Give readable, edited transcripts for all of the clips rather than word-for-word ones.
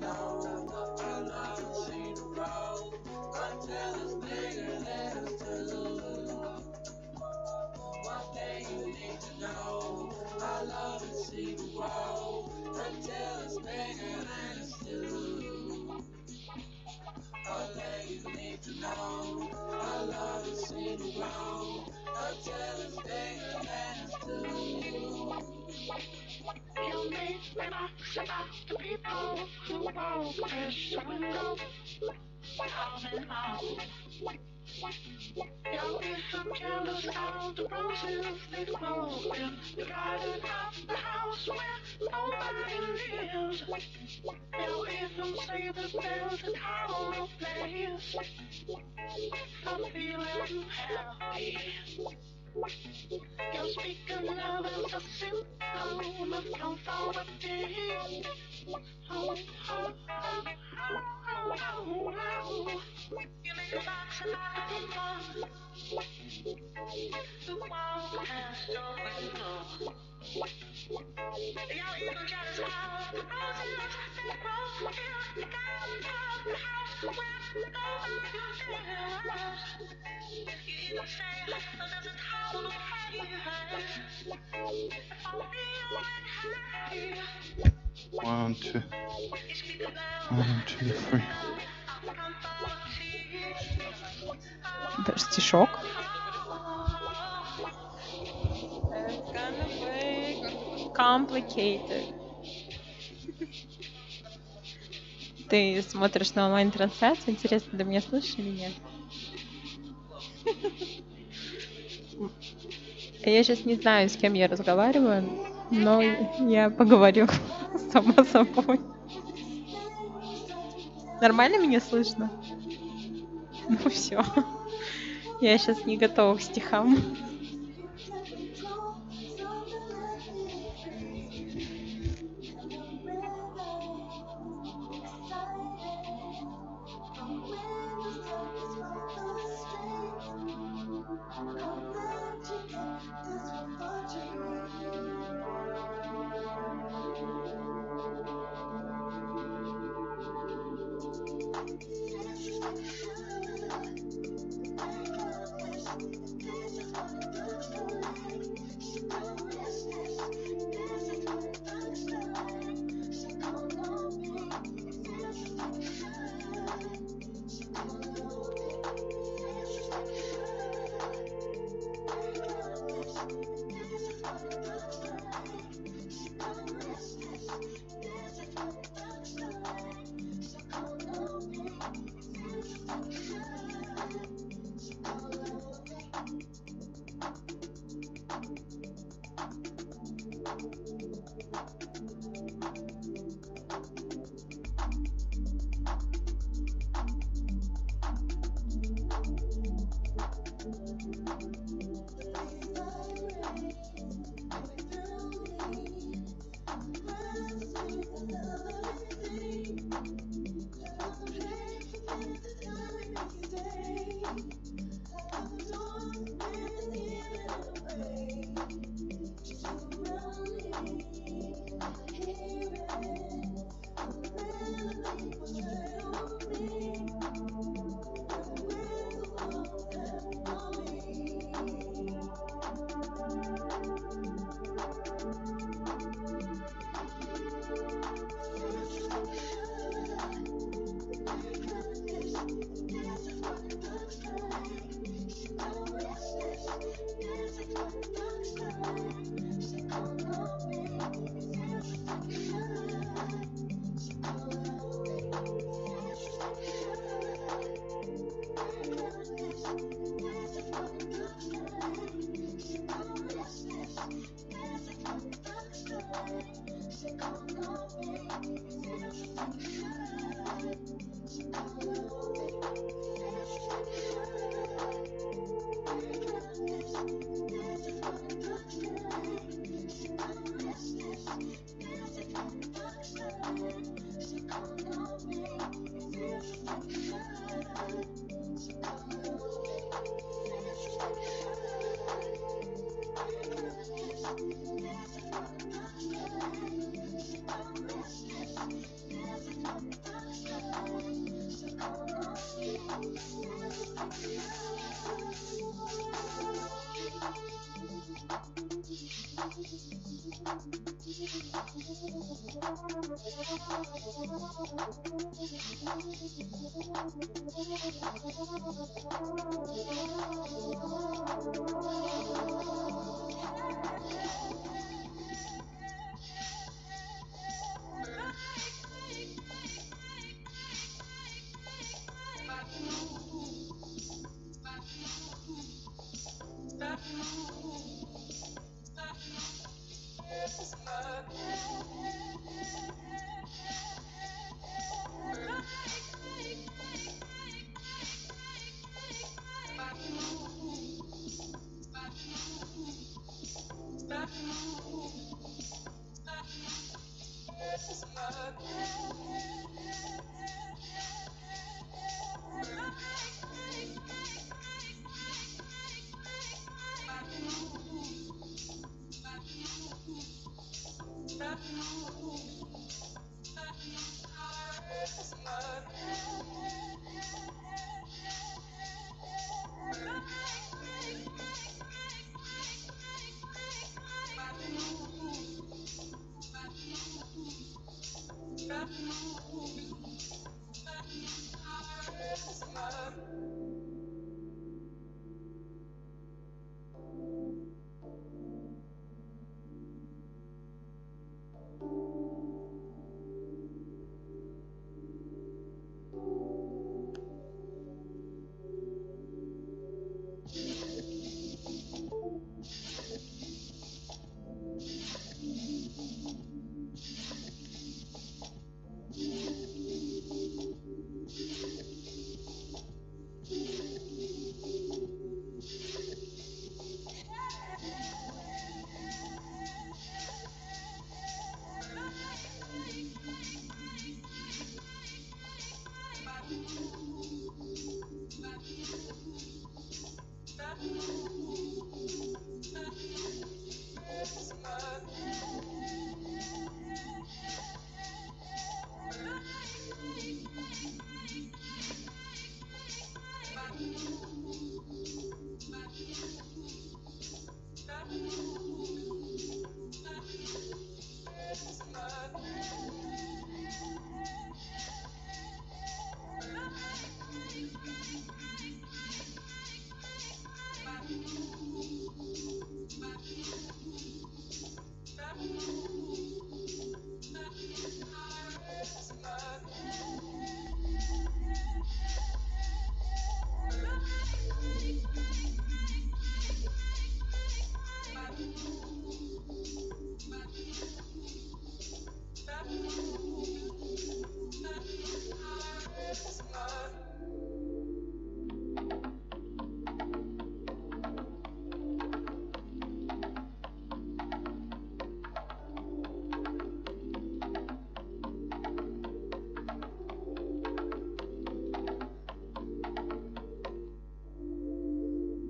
I love to see the road until it's bigger than it's two. One thing you need to know, I love to see the world until it's bigger than it's two. One thing you need to know, I love to see the world until it's bigger than it's two. You make me ask about the people who walk past the window, coming out. You'll be so jealous of the roses they grow in the garden of the house where nobody lives. They'll even say that there's a tower place for feeling happy. You're speaking of a symptom of conformity. Oh, oh, oh, oh, oh, oh. You make a box and I don't know. The wall has no window. Y'all even jealous of the roses that grow in the garden of the house where nobody lives. You even say that there's a town of praise for feeling happy. 1, 2, You speak of 1, 2, 3. Это стишок. Kind of way complicated. Ты смотришь на онлайн-трансляцию, интересно, ты меня слышишь или нет? Я сейчас не знаю, с кем я разговариваю, но я поговорю сама собой. Нормально меня слышно? Ну все. Я сейчас не готова к стихам.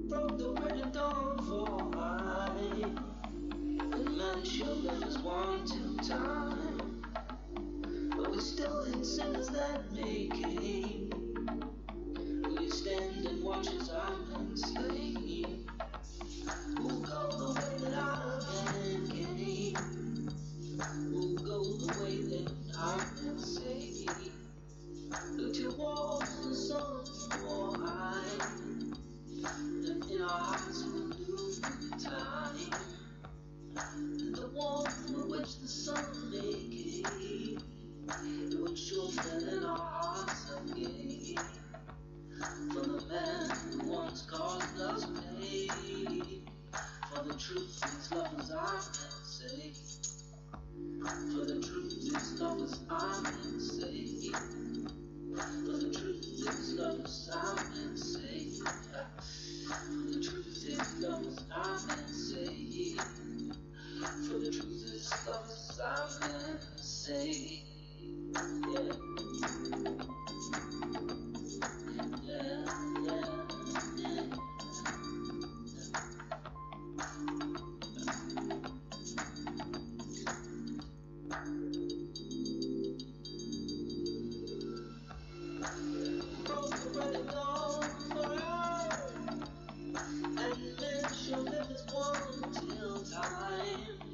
Broke the wedding dawn for I. And managed your letters one till time. But we're still in sinners that make it. Will you stand and watch as I'm enslaved? We'll go the way that I've been. We'll go the way that I've been saved. Look towards the sun for I. And in our hearts we'll new time. And the warmth with which the sun may give, it would show that in our hearts again. For the man who once caused us pain, for the truth these lovers are meant say. For the truth these lovers are meant say. For the truth these lovers are meant say. For the truth these lovers are meant say. For the truth these lovers are meant say. Yeah. Broke the wedding dawn for her, and meant she'll live as one till time.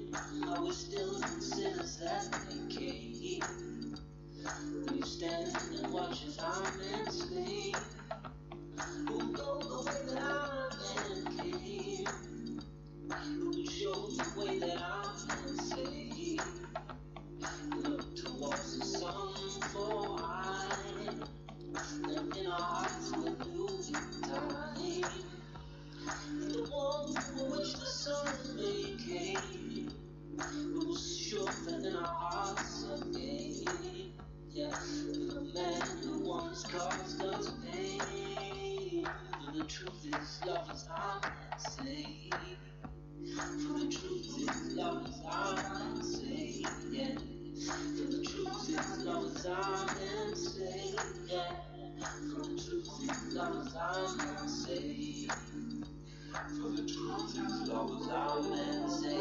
we're still sinners that decay. You stand and watch as our men slay. Who go the way that our men came? Who show the way that our men say? Look towards the sun for I, and in our hearts we're losing time. The one for which the sun may came, who's sure that in our hearts again. Yeah, for the man who once caused us pain. For the truth is, love is our say. For the truth is, love is our say. Yeah. For the truth is, love is our say. Yeah. For the truth is, love is our say. For the truth is, love is our say.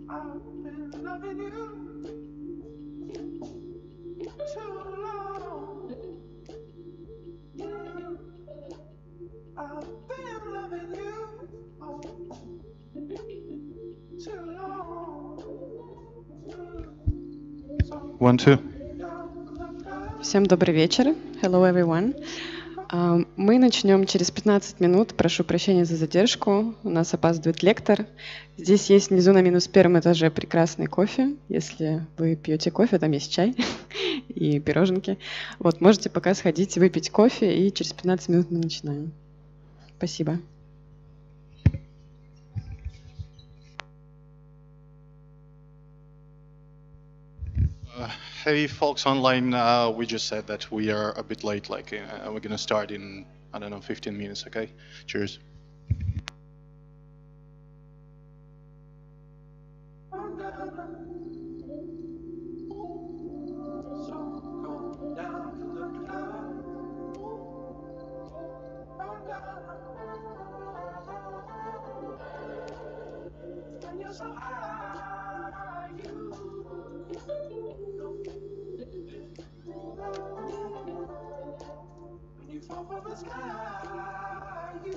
I've been loving you too long. I've been loving you too long. 1, 2. Всем добрый вечер. Hello, everyone. Мы начнем через 15 минут. Прошу прощения за задержку. У нас опаздывает лектор. Здесь есть внизу на минус первом этаже прекрасный кофе. Если вы пьете кофе, там есть чай и пироженки. Вот, можете пока сходить выпить кофе, и через 15 минут мы начинаем. Спасибо. Hey folks online, we just said that we are a bit late, like we're gonna start in, I don't know, 15 minutes, okay? Cheers. When you fall from the sky, you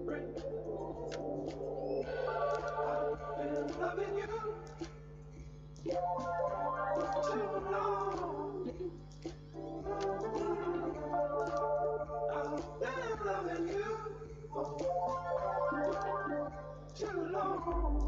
break. I've been loving you too long. I've been loving you too long.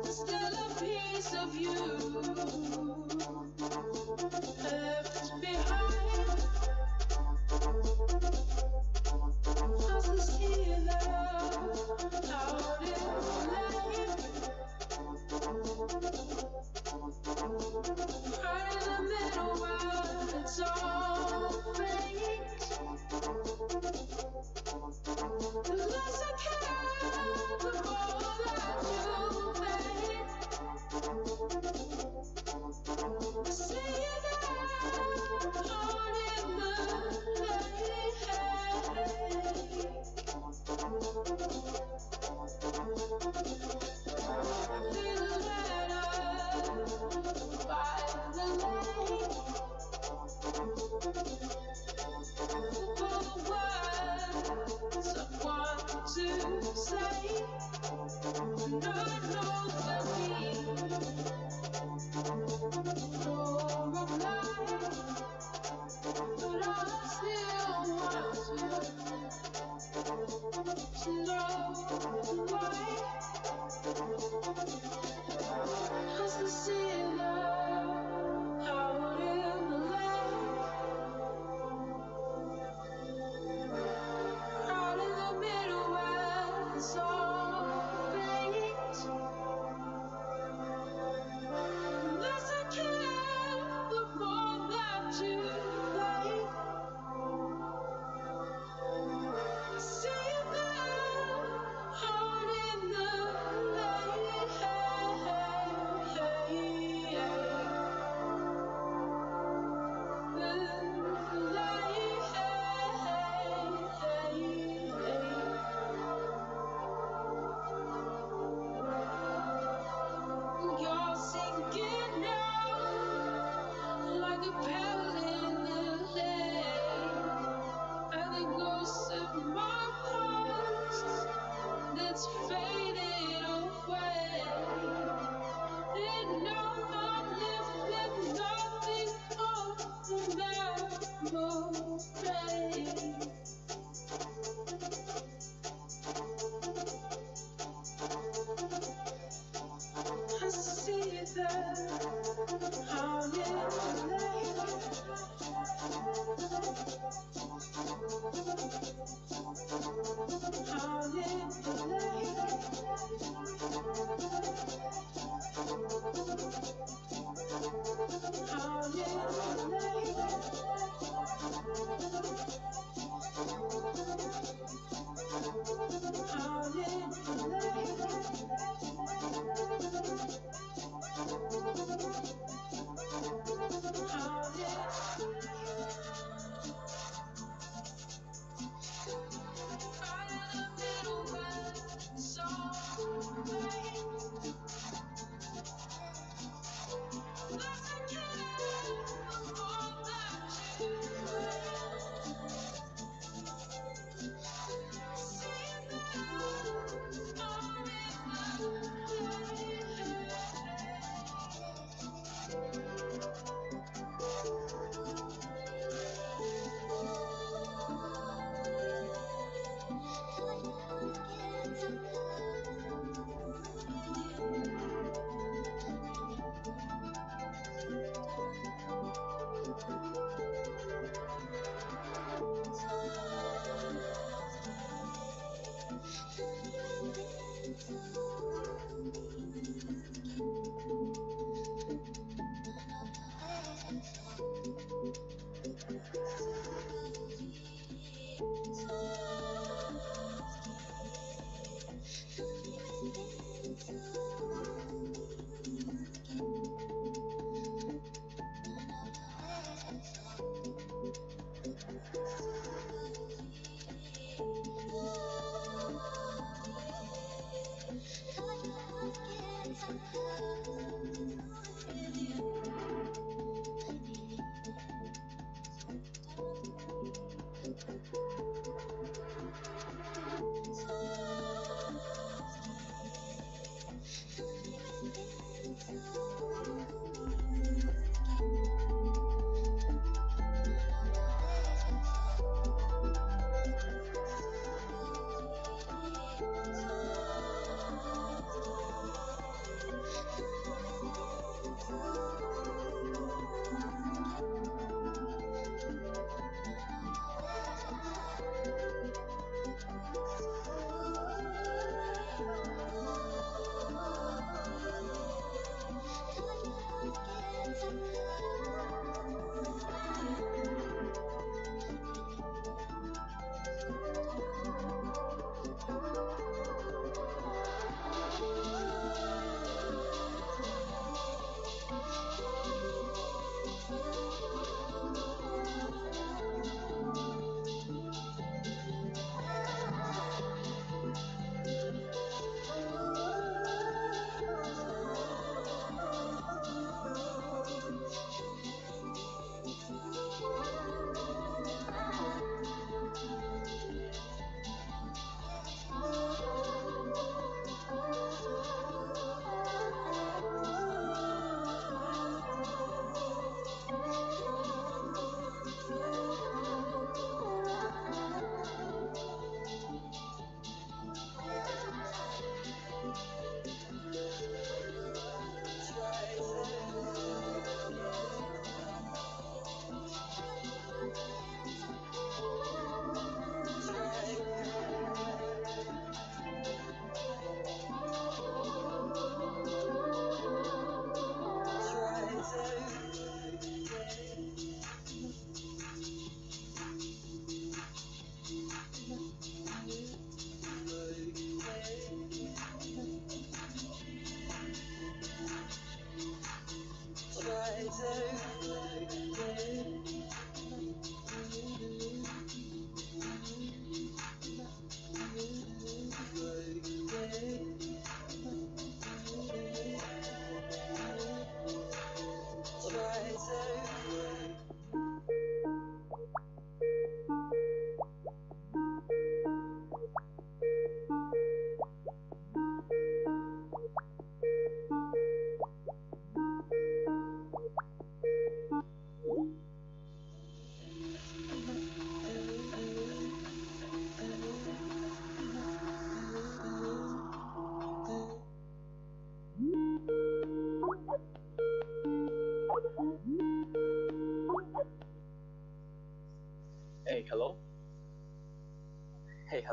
There's still a piece of you left behind. As the sealer out in the lane, right in the middle where it's all fake. The less I care, the more that you fade. I see you there, out in the lane. Little letter by the lake. For the words I want to say, and I know there'll be no reply, but I still want to know why. As the sailor out in the lake, out in the middle where it's all fate.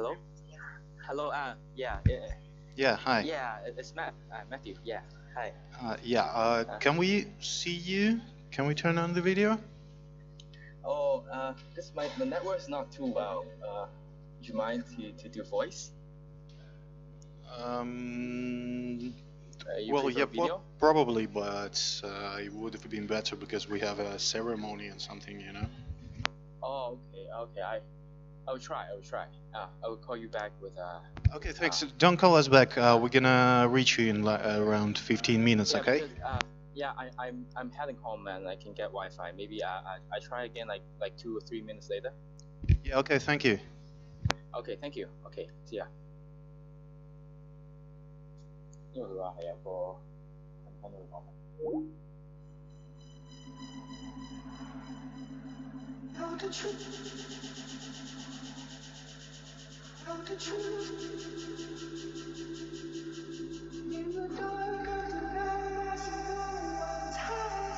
Hello? Hello, yeah, Yeah, hi. yeah, it's Matthew, yeah, hi. Can we see you? Can we turn on the video? Oh, this my network's not too well. Do you mind to do voice? You Well, prefer yeah, video? probably, but it would have been better because we have a ceremony and something, you know? Oh, okay, I will try. I will call you back with Okay, thanks. Don't call us back. We're gonna reach you in around 15 minutes, yeah, okay? because, yeah, I'm heading home and I can get Wi-Fi. Maybe I try again like 2 or 3 minutes later. Yeah, okay, thank you. Okay, thank you. Okay, see ya. 因為佢話係有個跟佢講。Know the truth. Know the truth. In the dark of the night, someone's hiding.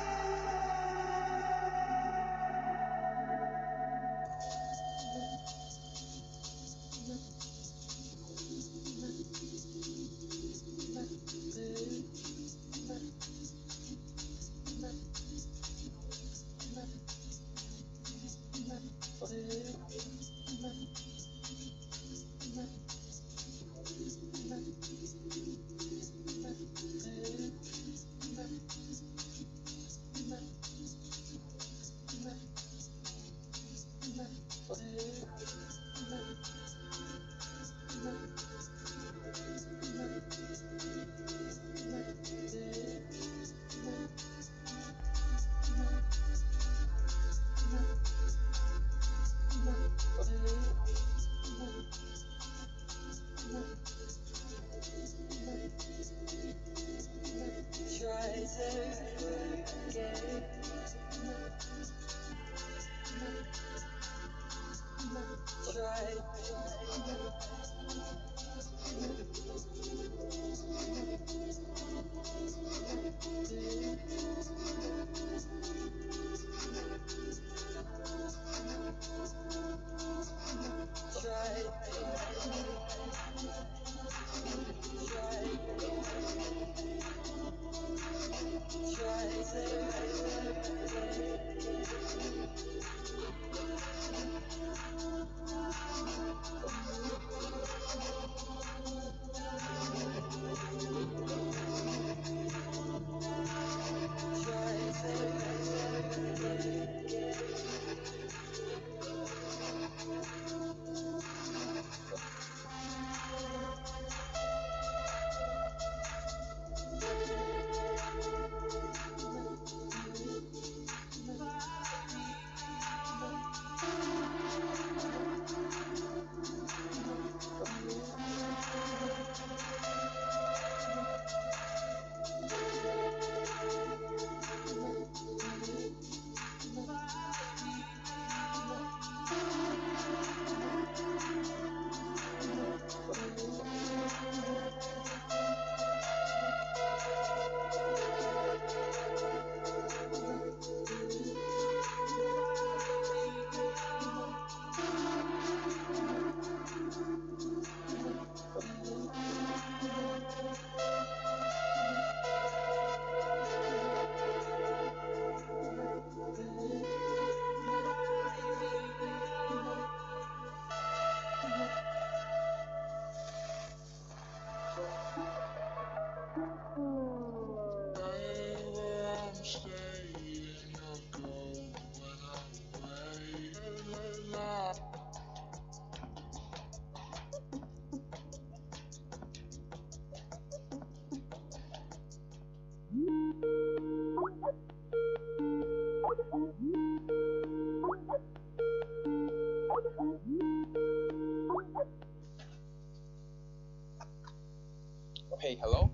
Okay, hello?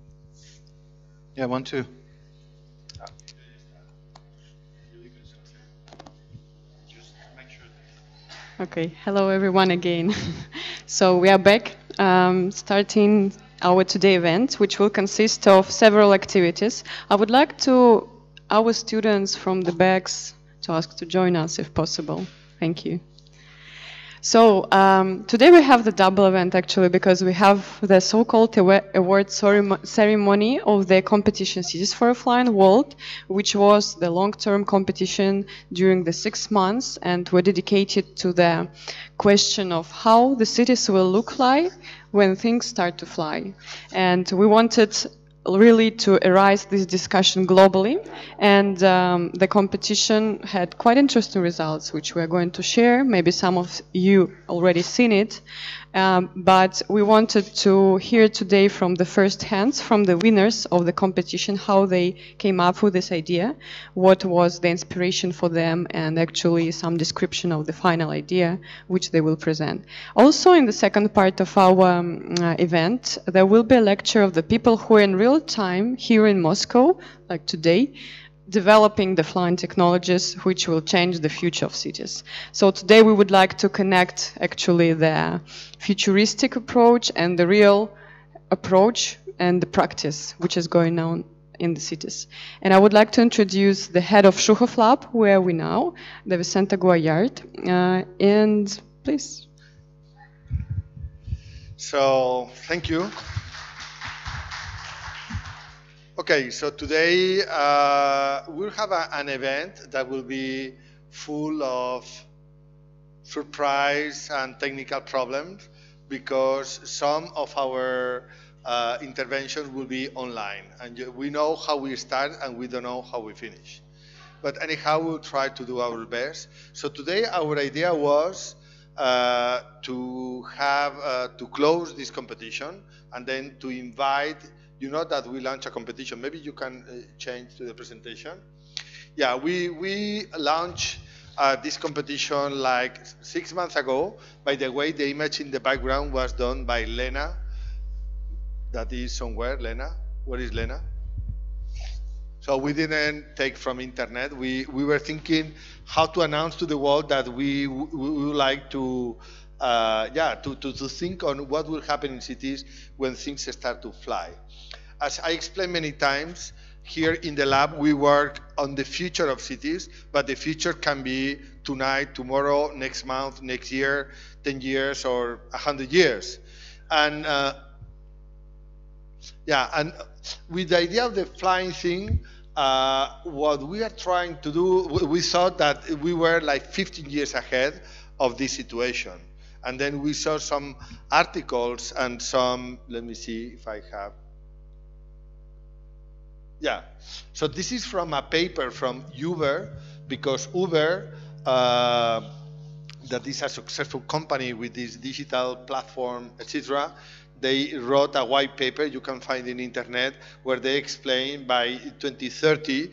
Yeah, 1, 2. Okay, hello everyone again. So we are back, starting our today event, which will consist of several activities. I would like our students from the backs to ask to join us if possible. Thank you. So today we have the double event actually because we have the so-called award ceremony of the competition Cities for a Flying World, which was the long-term competition during the 6 months, and were dedicated to the question of how the cities will look like when things start to fly. And we wanted really to arise this discussion globally, and the competition had quite interesting results which we are going to share. Maybe some of you already seen it, but we wanted to hear today from the first hands, from the winners of the competition, how they came up with this idea, what was the inspiration for them, and actually some description of the final idea which they will present. Also in the second part of our event, there will be a lecture of the people who are in real time here in Moscow, like today, developing the flying technologies which will change the future of cities. So today we would like to connect actually the futuristic approach and the real approach and the practice which is going on in the cities. And I would like to introduce the head of Shukhov Lab, where we now, the Vicenta Guayard, and please. So, thank you. Okay, so today we'll have an event that will be full of surprise and technical problems because some of our interventions will be online. And we know how we start and we don't know how we finish. But anyhow, we'll try to do our best. So today our idea was to have, to close this competition and then to invite. You know that we launch a competition. Maybe you can change to the presentation. Yeah, we launched this competition like 6 months ago. By the way, the image in the background was done by Lena. That is somewhere, Lena. Where is Lena? So we didn't take from internet. We were thinking how to announce to the world that we would like to to think on what will happen in cities when things start to fly. As I explained many times, here in the lab we work on the future of cities, but the future can be tonight, tomorrow, next month, next year, 10 years, or 100 years. And and with the idea of the flying thing, what we are trying to do, we thought that we were like 15 years ahead of this situation. And then we saw some articles and some, let me see if I have. Yeah, so this is from a paper from Uber, because Uber, that is a successful company with this digital platform, etc., they wrote a white paper you can find in internet where they explain by 2030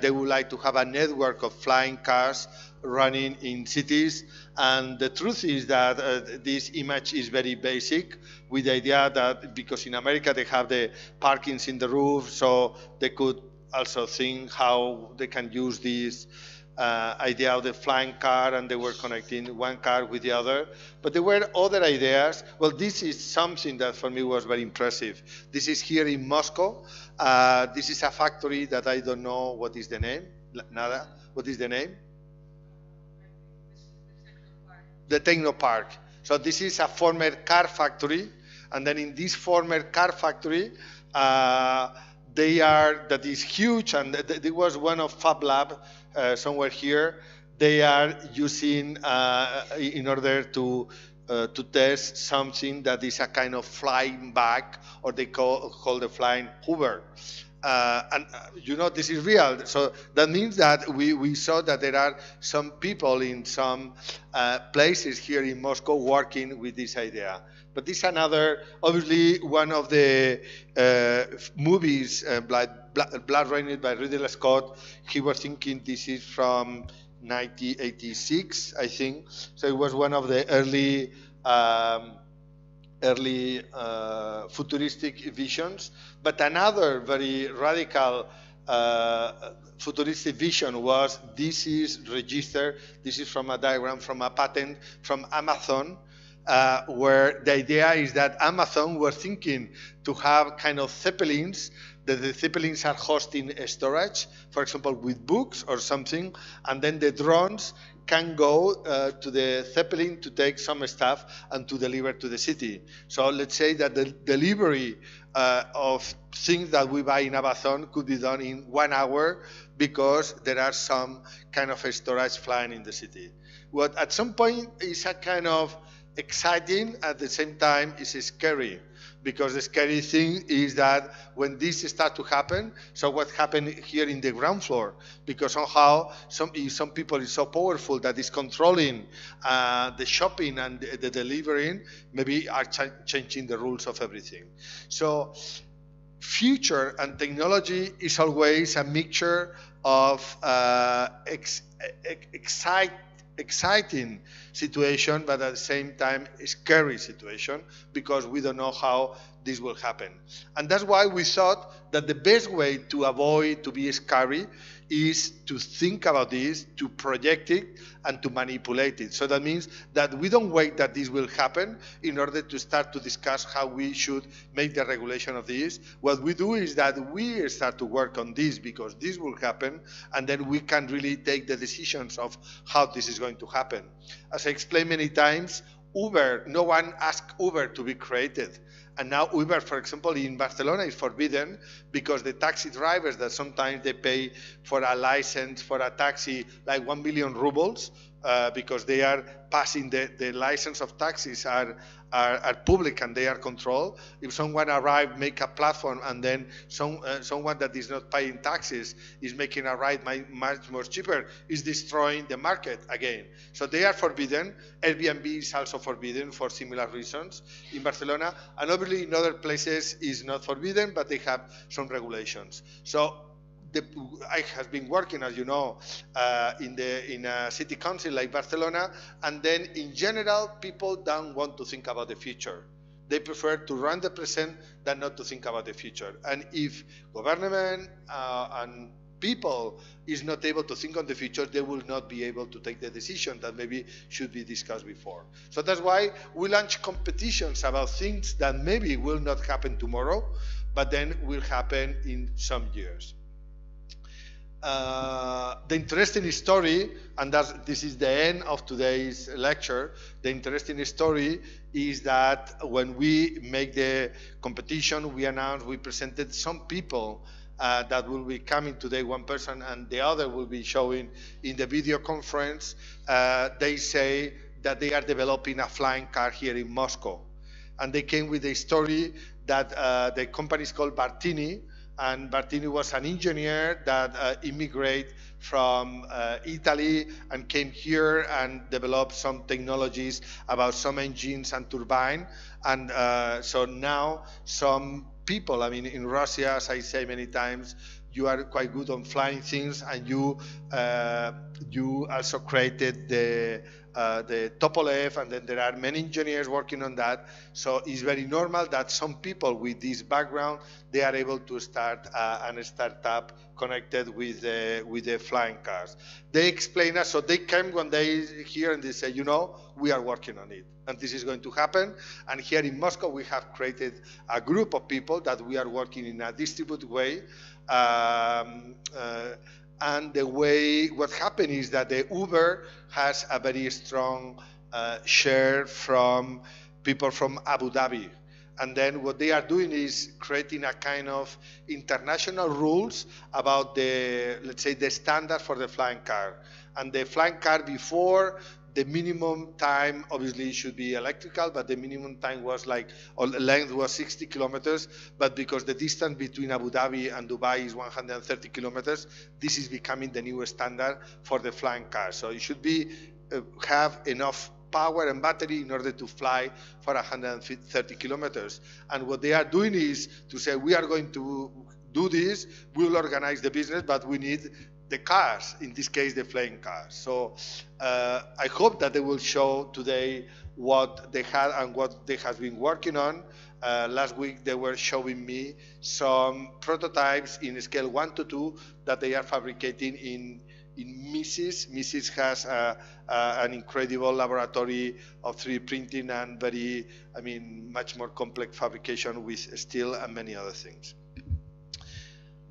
they would like to have a network of flying cars running in cities. And the truth is that this image is very basic, with the idea that because in America they have the parkings in the roof, so they could also think how they can use this idea of the flying car, and they were connecting one car with the other. But there were other ideas. Well, this is something that for me was very impressive. This is here in Moscow. This is a factory that I don't know what is the name. Nada. What is the name? The Technopark. So this is a former car factory, and then in this former car factory, that is huge, and there was one of Fab Lab somewhere here. They are using in order to test something that is a kind of flying bag, or they call the flying Hoover. And you know, this is real. So that means that we saw that there are some people in some places here in Moscow working with this idea. But this is another, obviously, one of the movies, Blood Rain by Ridley Scott. He was thinking this is from 1986, I think. So it was one of the early futuristic visions. But another very radical futuristic vision was, this is registered, this is from a diagram, from a patent from Amazon, where the idea is that Amazon were thinking to have kind of zeppelins, that the Zeppelins are hosting a storage, for example, with books or something, and then the drones can go to the Zeppelin to take some stuff and to deliver to the city. So let's say that the delivery of things that we buy in Amazon could be done in 1 hour because there are some kind of a storage flying in the city. What at some point is a kind of exciting, at the same time is scary, because the scary thing is that when this starts to happen, so what happened here in the ground floor, because somehow some people is so powerful that is controlling the shopping and the delivering, maybe are changing the rules of everything. So future and technology is always a mixture of exciting situation, but at the same time a scary situation, because we don't know how this will happen. And that's why we thought that the best way to avoid to be scary is to think about this, to project it, and to manipulate it. So that means that we don't wait that this will happen in order to start to discuss how we should make the regulation of this. What we do is that we start to work on this because this will happen, and then we can really take the decisions of how this is going to happen. As I explained many times, Uber, no one asked Uber to be created. And now Uber, for example, in Barcelona is forbidden because the taxi drivers that sometimes they pay for a license for a taxi like 1 million rubles because they are passing the license of taxis are public and they are controlled. If someone arrive, make a platform, and then someone that is not paying taxes is making a ride much more cheaper, is destroying the market again. So they are forbidden. Airbnb is also forbidden for similar reasons in Barcelona, and obviously in other places is not forbidden, but they have some regulations. So I have been working, as you know, in a city council like Barcelona, and then in general, people don't want to think about the future. They prefer to run the present than not to think about the future. And if government and people is not able to think on the future, they will not be able to take the decision that maybe should be discussed before. So that's why we launch competitions about things that maybe will not happen tomorrow, but then will happen in some years. The interesting story, and this is the end of today's lecture, the interesting story is that when we make the competition, we presented some people that will be coming today, one person, and the other will be showing in the video conference. They say that they are developing a flying car here in Moscow. And they came with a story that the company is called Bartini, and Bartini was an engineer that immigrated from Italy and came here and developed some technologies about some engines and turbine. And so now some people, I mean, in Russia, as I say many times, you are quite good on flying things, and you also created the Tupolev, and then there are many engineers working on that. So it's very normal that some people with this background, they are able to start a startup connected with the flying cars. They explain us, so they came one day here and they say, you know, we are working on it, and this is going to happen. And here in Moscow, we have created a group of people that we are working in a distributed way. And the way what happened is that the Uber has a very strong share from people from Abu Dhabi. And then what they are doing is creating a kind of international rules about the, let's say, the standard for the flying car. And the flying car before, the minimum time obviously should be electrical, but the minimum time was like, or length was 60 kilometers. But because the distance between Abu Dhabi and Dubai is 130 kilometers, this is becoming the new standard for the flying car. So it should be have enough power and battery in order to fly for 130 kilometers. And what they are doing is to say, we are going to do this, we will organize the business, but we need the cars, in this case, the flying cars. So I hope that they will show today what they had and what they have been working on. Last week, they were showing me some prototypes in scale 1 to 2 that they are fabricating in Mises. Mises has an incredible laboratory of 3D printing and much more complex fabrication with steel and many other things.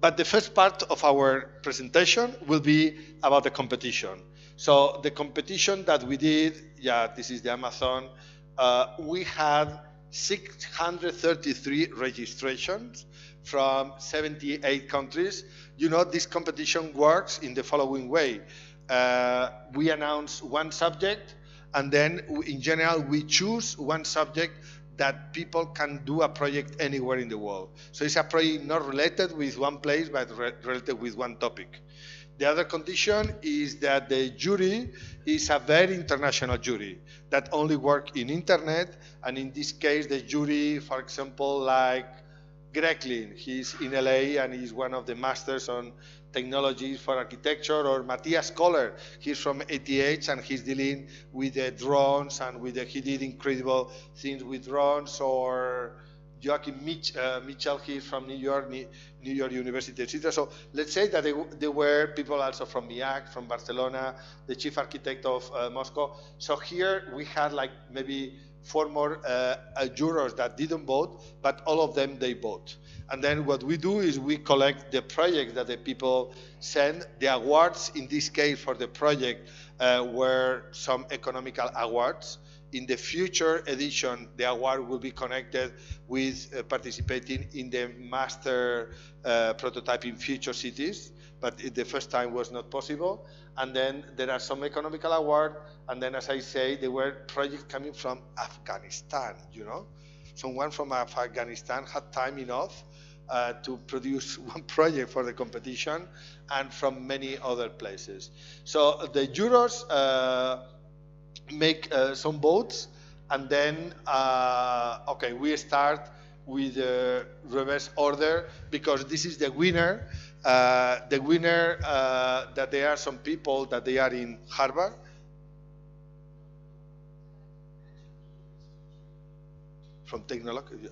But the first part of our presentation will be about the competition. So the competition that we did, yeah, this is the Amazon. We had 633 registrations from 78 countries. You know, this competition works in the following way. We announce one subject, and then in general, we choose one subject that people can do a project anywhere in the world. So it's a project not related with one place, but related with one topic. The other condition is that the jury is a very international jury that only works in internet. And in this case, the jury, for example, like Greklin, he's in LA and he's one of the masters on technologies for architecture, or Matthias Kohler, he's from ATH and he's dealing with the drones and he did incredible things with drones, or Joachim Mitchell, he's from New York University, etc. So let's say that there were people also from MIAC, from Barcelona, the chief architect of Moscow. So here we had like maybe 4 more jurors that didn't vote, but all of them, they vote. And then what we do is we collect the projects that the people send. The awards, in this case for the project, were some economical awards. In the future edition, the award will be connected with participating in the master prototyping future cities, but the first time was not possible. And then there are some economical awards, and then, as I say, there were projects coming from Afghanistan, you know. Someone from Afghanistan had time enough to produce one project for the competition, and from many other places. So the jurors make some votes, and then, okay, we start with the reverse order, because this is the winner. The winner, that there are some people that they are in Harvard. From technology.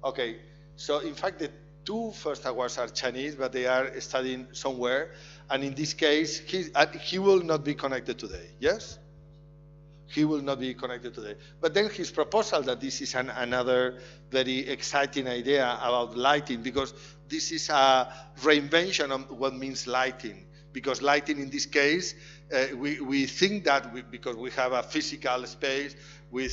Okay, so in fact, the 2 first awards are Chinese, but they are studying somewhere. And in this case, he will not be connected today, yes? He will not be connected today. But then his proposal that this is another very exciting idea about lighting, because this is a reinvention of what means lighting. Because lighting in this case, we think that because we have a physical space with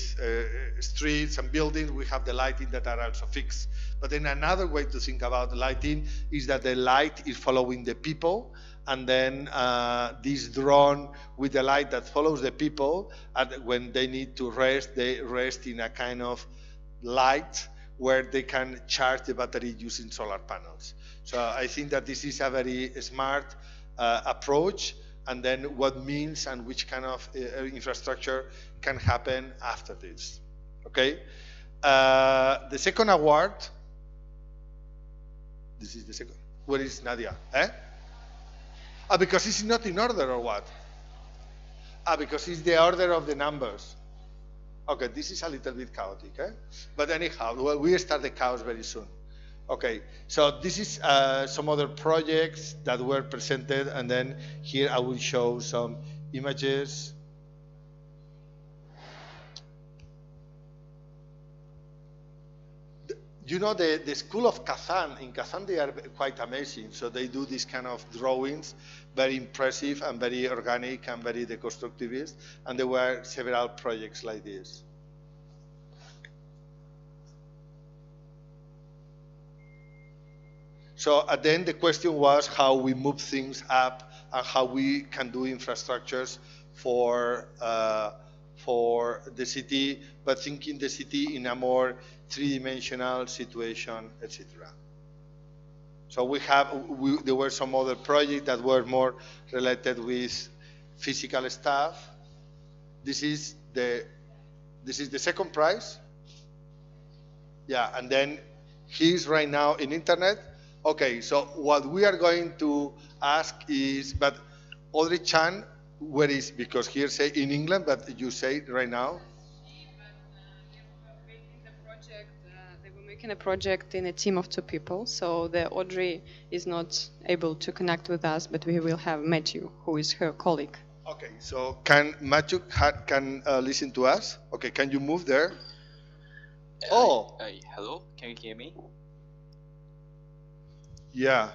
streets and buildings, we have the lighting that are also fixed. But then another way to think about lighting is that the light is following the people, and then this drone with the light that follows the people, and when they need to rest, they rest in a kind of light where they can charge the battery using solar panels. So I think that this is a very smart approach, and then what means and which kind of infrastructure can happen after this. Okay? The second award, this is the second. Where is Nadia? Because it's not in order, or what? Because it's the order of the numbers. Okay, this is a little bit chaotic, but anyhow, well, we start the chaos very soon. Okay, so this is some other projects that were presented, and then here I will show some images. You know, the school of Kazan, in Kazan they are quite amazing, so they do this kind of drawings, very impressive and very organic and very deconstructivist, and there were several projects like this. So at the end, the question was how we move things up and how we can do infrastructures for the city, but thinking the city in a more three-dimensional situation, etc. So there were some other projects that were more related with physical stuff. This is the second prize. Yeah, and then he's right now in internet. Okay, so what we are going to ask is, but Audrey Chan, where is, because here say in England, but you say right now? They were making a project in a team of 2 people, so the Audrey is not able to connect with us, but we will have Matthew, who is her colleague. Okay, so can Matthew listen to us? Okay, can you move there? Hello, can you hear me? Yeah.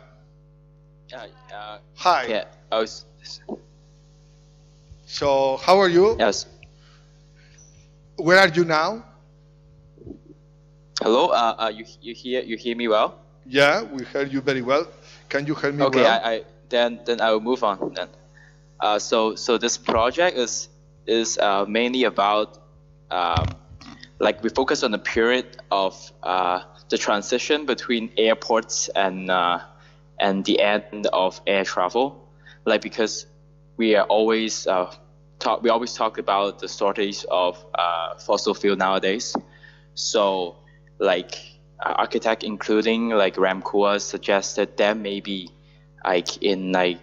Hi. Yeah. So, how are you? Yes. Where are you now? Hello. You hear me well? Yeah, we heard you very well. Can you hear me Okay. well? Then I will move on then. So this project is mainly about like we focus on the period of the transition between airports and the end of air travel, like because we always talk about the shortage of fossil fuel nowadays. So like architect including like Ramcoa suggested that maybe like in like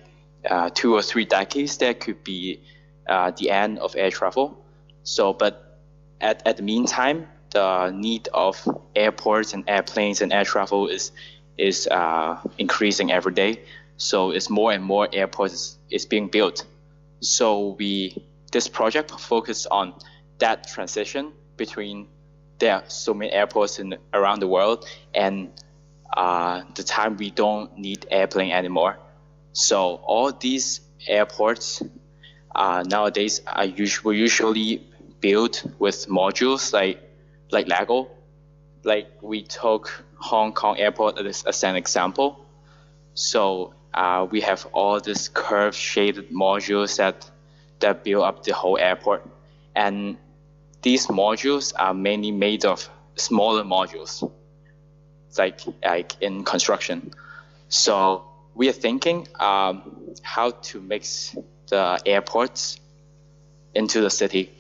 2 or 3 decades there could be the end of air travel. So but at the meantime the need of airports and airplanes and air travel is increasing every day. So it's more and more airports is being built. So this project focused on that transition between there are so many airports around the world and the time we don't need airplane anymore. So all these airports nowadays are usually built with modules like Lego. Like we took Hong Kong Airport as an example. So we have all these curved shaded modules that build up the whole airport, and these modules are mainly made of smaller modules, like in construction. So we are thinking how to mix the airports into the city,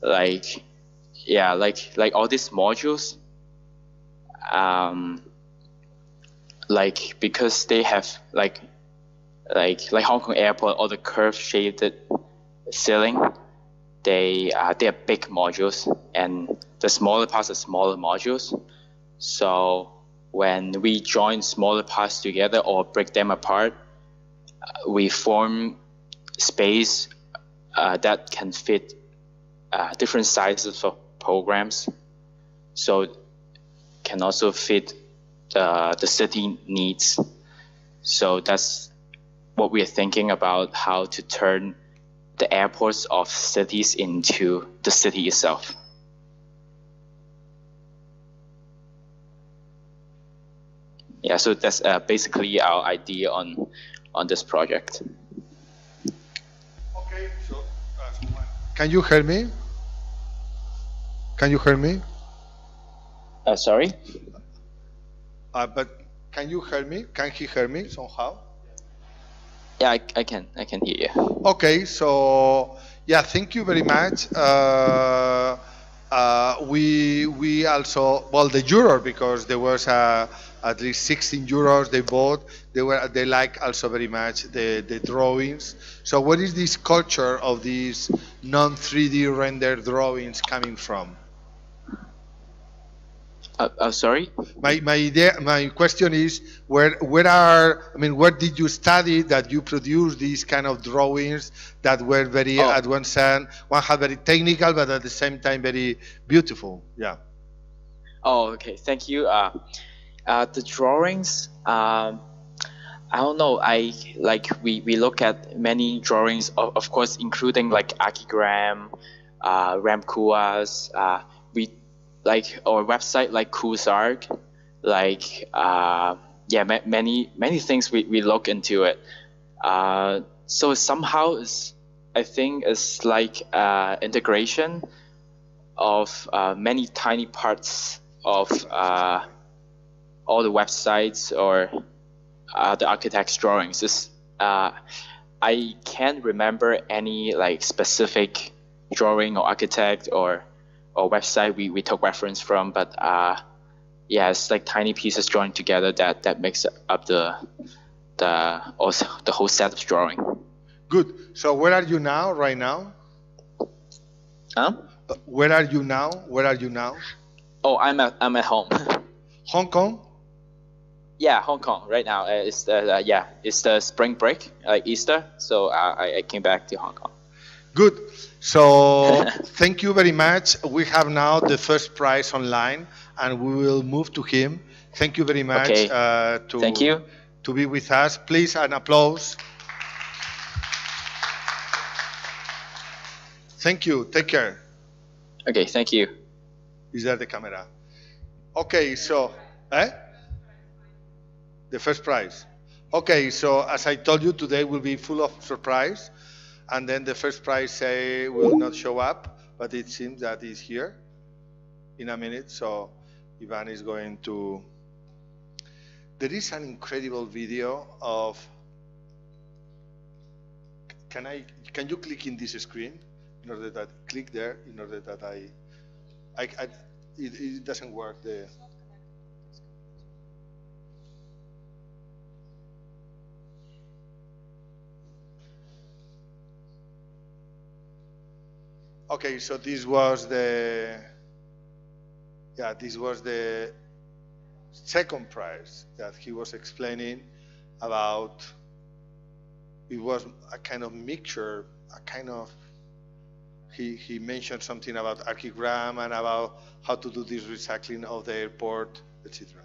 like all these modules, like because they have like Hong Kong Airport, all the curved shaded ceiling, they are big modules, and the smaller parts are smaller modules. So when we join smaller parts together or break them apart, we form space that can fit different sizes of programs. So can also fit the city needs. So that's what we are thinking about, how to turn the airports of cities into the city itself. Yeah, so that's basically our idea on this project. Okay, so can you hear me? Can you hear me? Sorry? But can you hear me? Can he hear me somehow? Yeah, I can hear you. Okay, so yeah, thank you very much. We also, well, the juror, because there was at least 16 jurors they bought. They like also very much the drawings. So what is this culture of these non-3D rendered drawings coming from? Sorry. My question is where did you study that you produce these kind of drawings that were very advanced, and one had very technical but at the same time very beautiful? Yeah. Oh, okay. Thank you. The drawings. I don't know. We look at many drawings, of course, including like Archigram, Ramcoa's. Like our website, like Coolsarg, like many things we look into it. So somehow I think it's like integration of many tiny parts of all the websites or the architect's drawings. I can't remember any like specific drawing or architect or website we took reference from, but it's like tiny pieces joined together that makes up the whole set of drawing. Good. So where are you now? Right now? Huh? Where are you now? Where are you now? Oh, I'm at home. Hong Kong? Yeah, Hong Kong right now. It's the spring break, like Easter. So I came back to Hong Kong. Good. So thank you very much. We have now the first prize online, and we will move to him. Thank you very much. Okay. Thank you. to be with us. Please, an applause. Thank you. Take care. Okay, thank you. Is that the camera? Okay, so, the first prize. Okay, so as I told you, today will be full of surprise, and then the first prize will not show up, but it seems that it's here in a minute. So Ivan is going to. There is an incredible video of. Can you click in this screen in order that click there in order that it doesn't work. Okay, so this was the second prize that he was explaining about. It was a kind of mixture, he mentioned something about Archigram and about how to do this recycling of the airport, etc.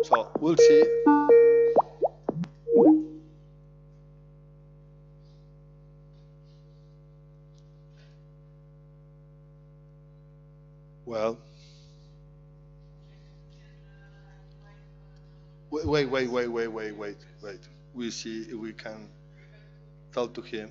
So we'll see. Well, wait. We'll see if we can talk to him.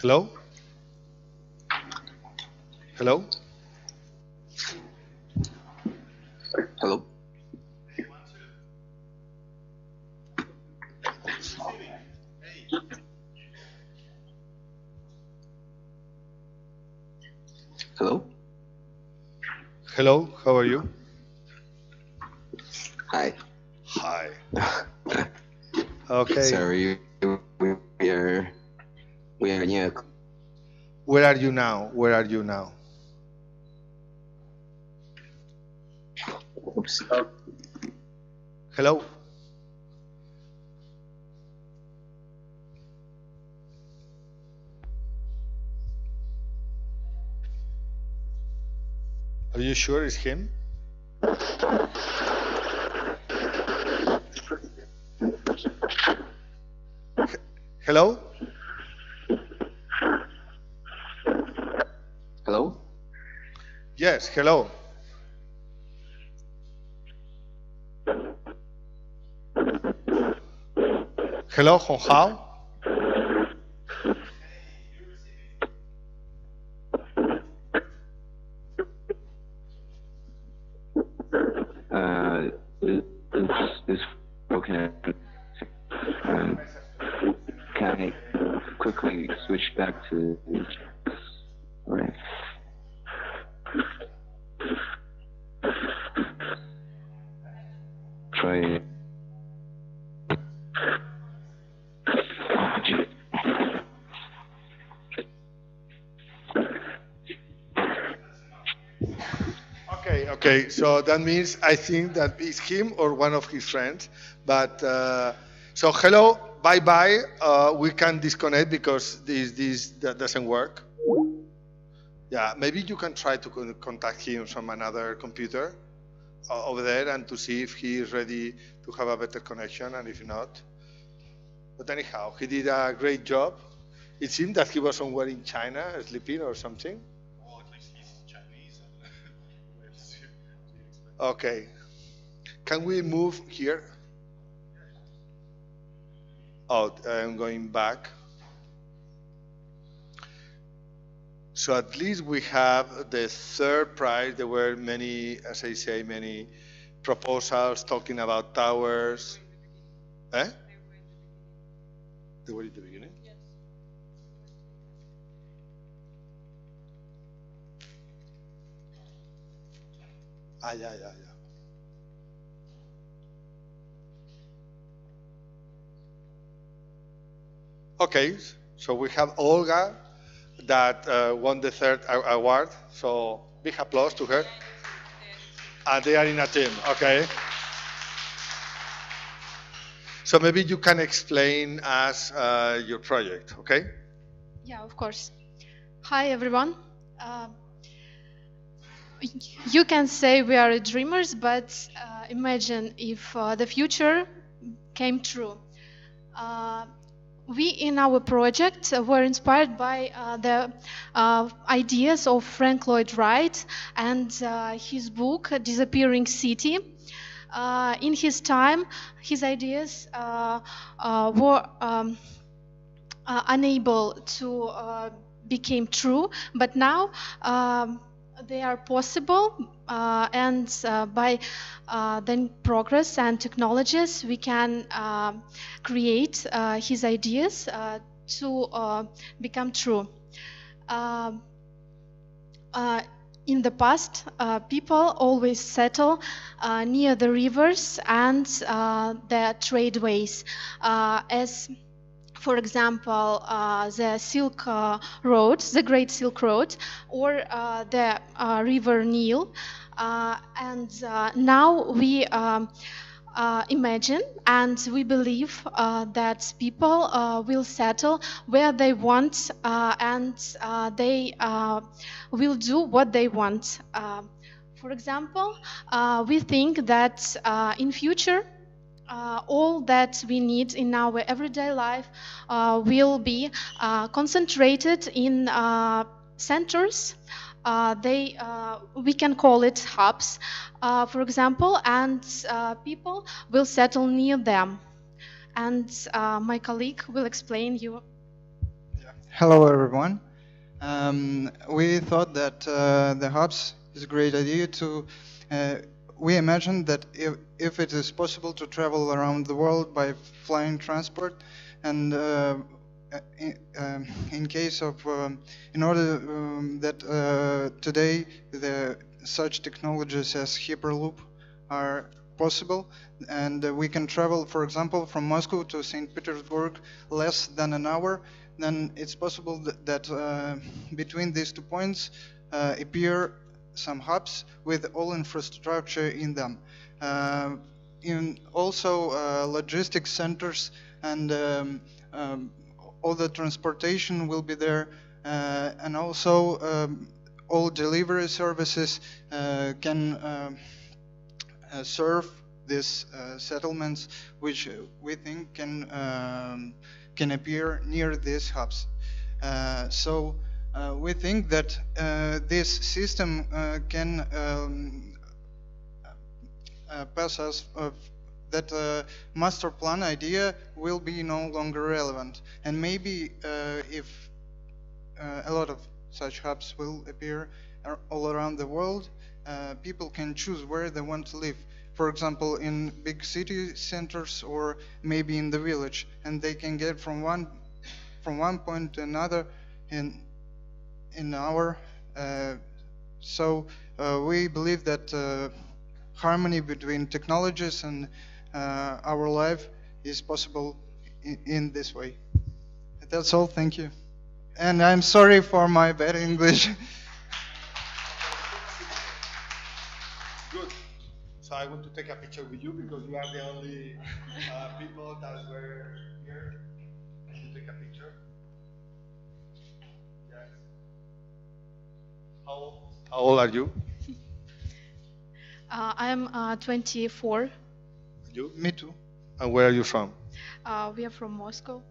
Hello? Hello? Hello? Hello? Hello, how are you? Hi. Hi. Okay. Sorry, we are new. Where are you now? Where are you now? Oops. Hello? Are you sure it's him? Hello? Hello? Yes, hello. Hello, Honghao? It's okay. Can I quickly switch back to? All right. Try it. Okay, so that means I think that it's him or one of his friends. But so hello, bye. We can disconnect because this that doesn't work. Yeah, maybe you can try to contact him from another computer over there and to see if he is ready to have a better connection, and if not. But anyhow, he did a great job. It seemed that he was somewhere in China sleeping or something. Well, at least he's Chinese. Okay. Can we move here? Oh, I'm going back. So at least we have the third prize. There were many, as I say, many proposals talking about towers. Eh? They were at the beginning? Yeah. Okay, so we have Olga that won the third award. So big applause to her. And they are in a team, okay? So maybe you can explain us your project, okay? Yeah, of course. Hi, everyone. You can say we are dreamers, but imagine if the future came true. We in our project were inspired by the ideas of Frank Lloyd Wright and his book Disappearing City. In his time, his ideas were unable to become true, but now they are possible, and by then progress and technologies, we can create his ideas to become true. In the past, people always settle near the rivers and the tradeways, as for example, the Silk Road, the Great Silk Road, or the River Nile. And now we imagine and we believe that people will settle where they want, and they will do what they want. For example, we think that in future, all that we need in our everyday life will be concentrated in centers. We can call it hubs, for example, and people will settle near them. And my colleague will explain you. Hello, everyone. We thought that the hubs is a great idea to. We imagined that if it is possible to travel around the world by flying transport, and in case of, in order that today such technologies as Hyperloop are possible, and we can travel, for example, from Moscow to St. Petersburg less than an hour, then it's possible that between these 2 points appear some hubs with all infrastructure in them. In also logistics centers, and all the transportation will be there, and also all delivery services can serve these settlements, which we think can appear near these hubs. So we think that this system can pass us that master plan idea will be no longer relevant, and maybe if a lot of such hubs will appear all around the world, people can choose where they want to live. For example, in big city centers, or maybe in the village, and they can get from one point to another in an hour. So we believe that harmony between technologies and our life is possible in this way. That's all. Thank you. And I'm sorry for my bad English. Good. So I want to take a picture with you because you are the only people that were here. Can you take a picture? Yes. How old are you? I'm 24. You? Me too. And where are you from? We are from Moscow.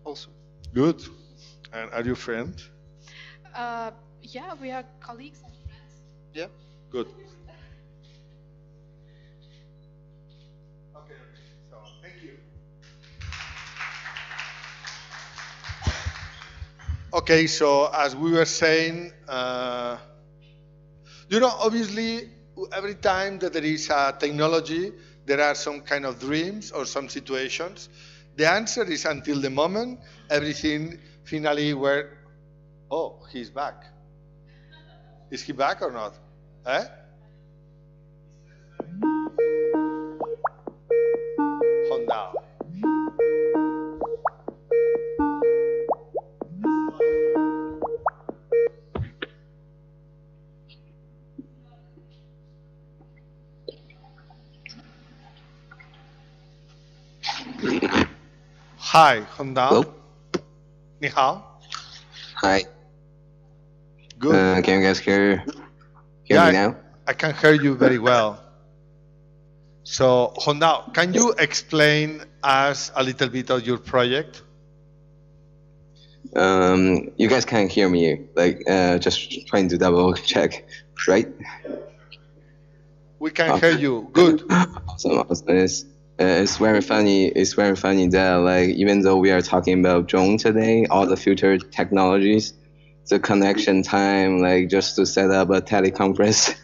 Also. Good. And are you friends? Yeah, we are colleagues and friends. Yeah. Good. Okay. So thank you. Okay. So as we were saying, obviously, every time that there is a technology, there are some kind of dreams or some situations. The answer is until the moment everything finally where, oh, he's back. Is he back or not? Eh? Honda. Hi, Honda. Hello? Ni hao. Hi. Good. Can you guys hear me now? I can hear you very well. So, Honda, can you explain us a little bit of your project? You guys can't hear me. Like, just trying to double check, right? We can hear you. Good. Awesome. It's very funny. It's very funny that like even though we are talking about drone today, all the future technologies, the connection time, like just to set up a teleconference,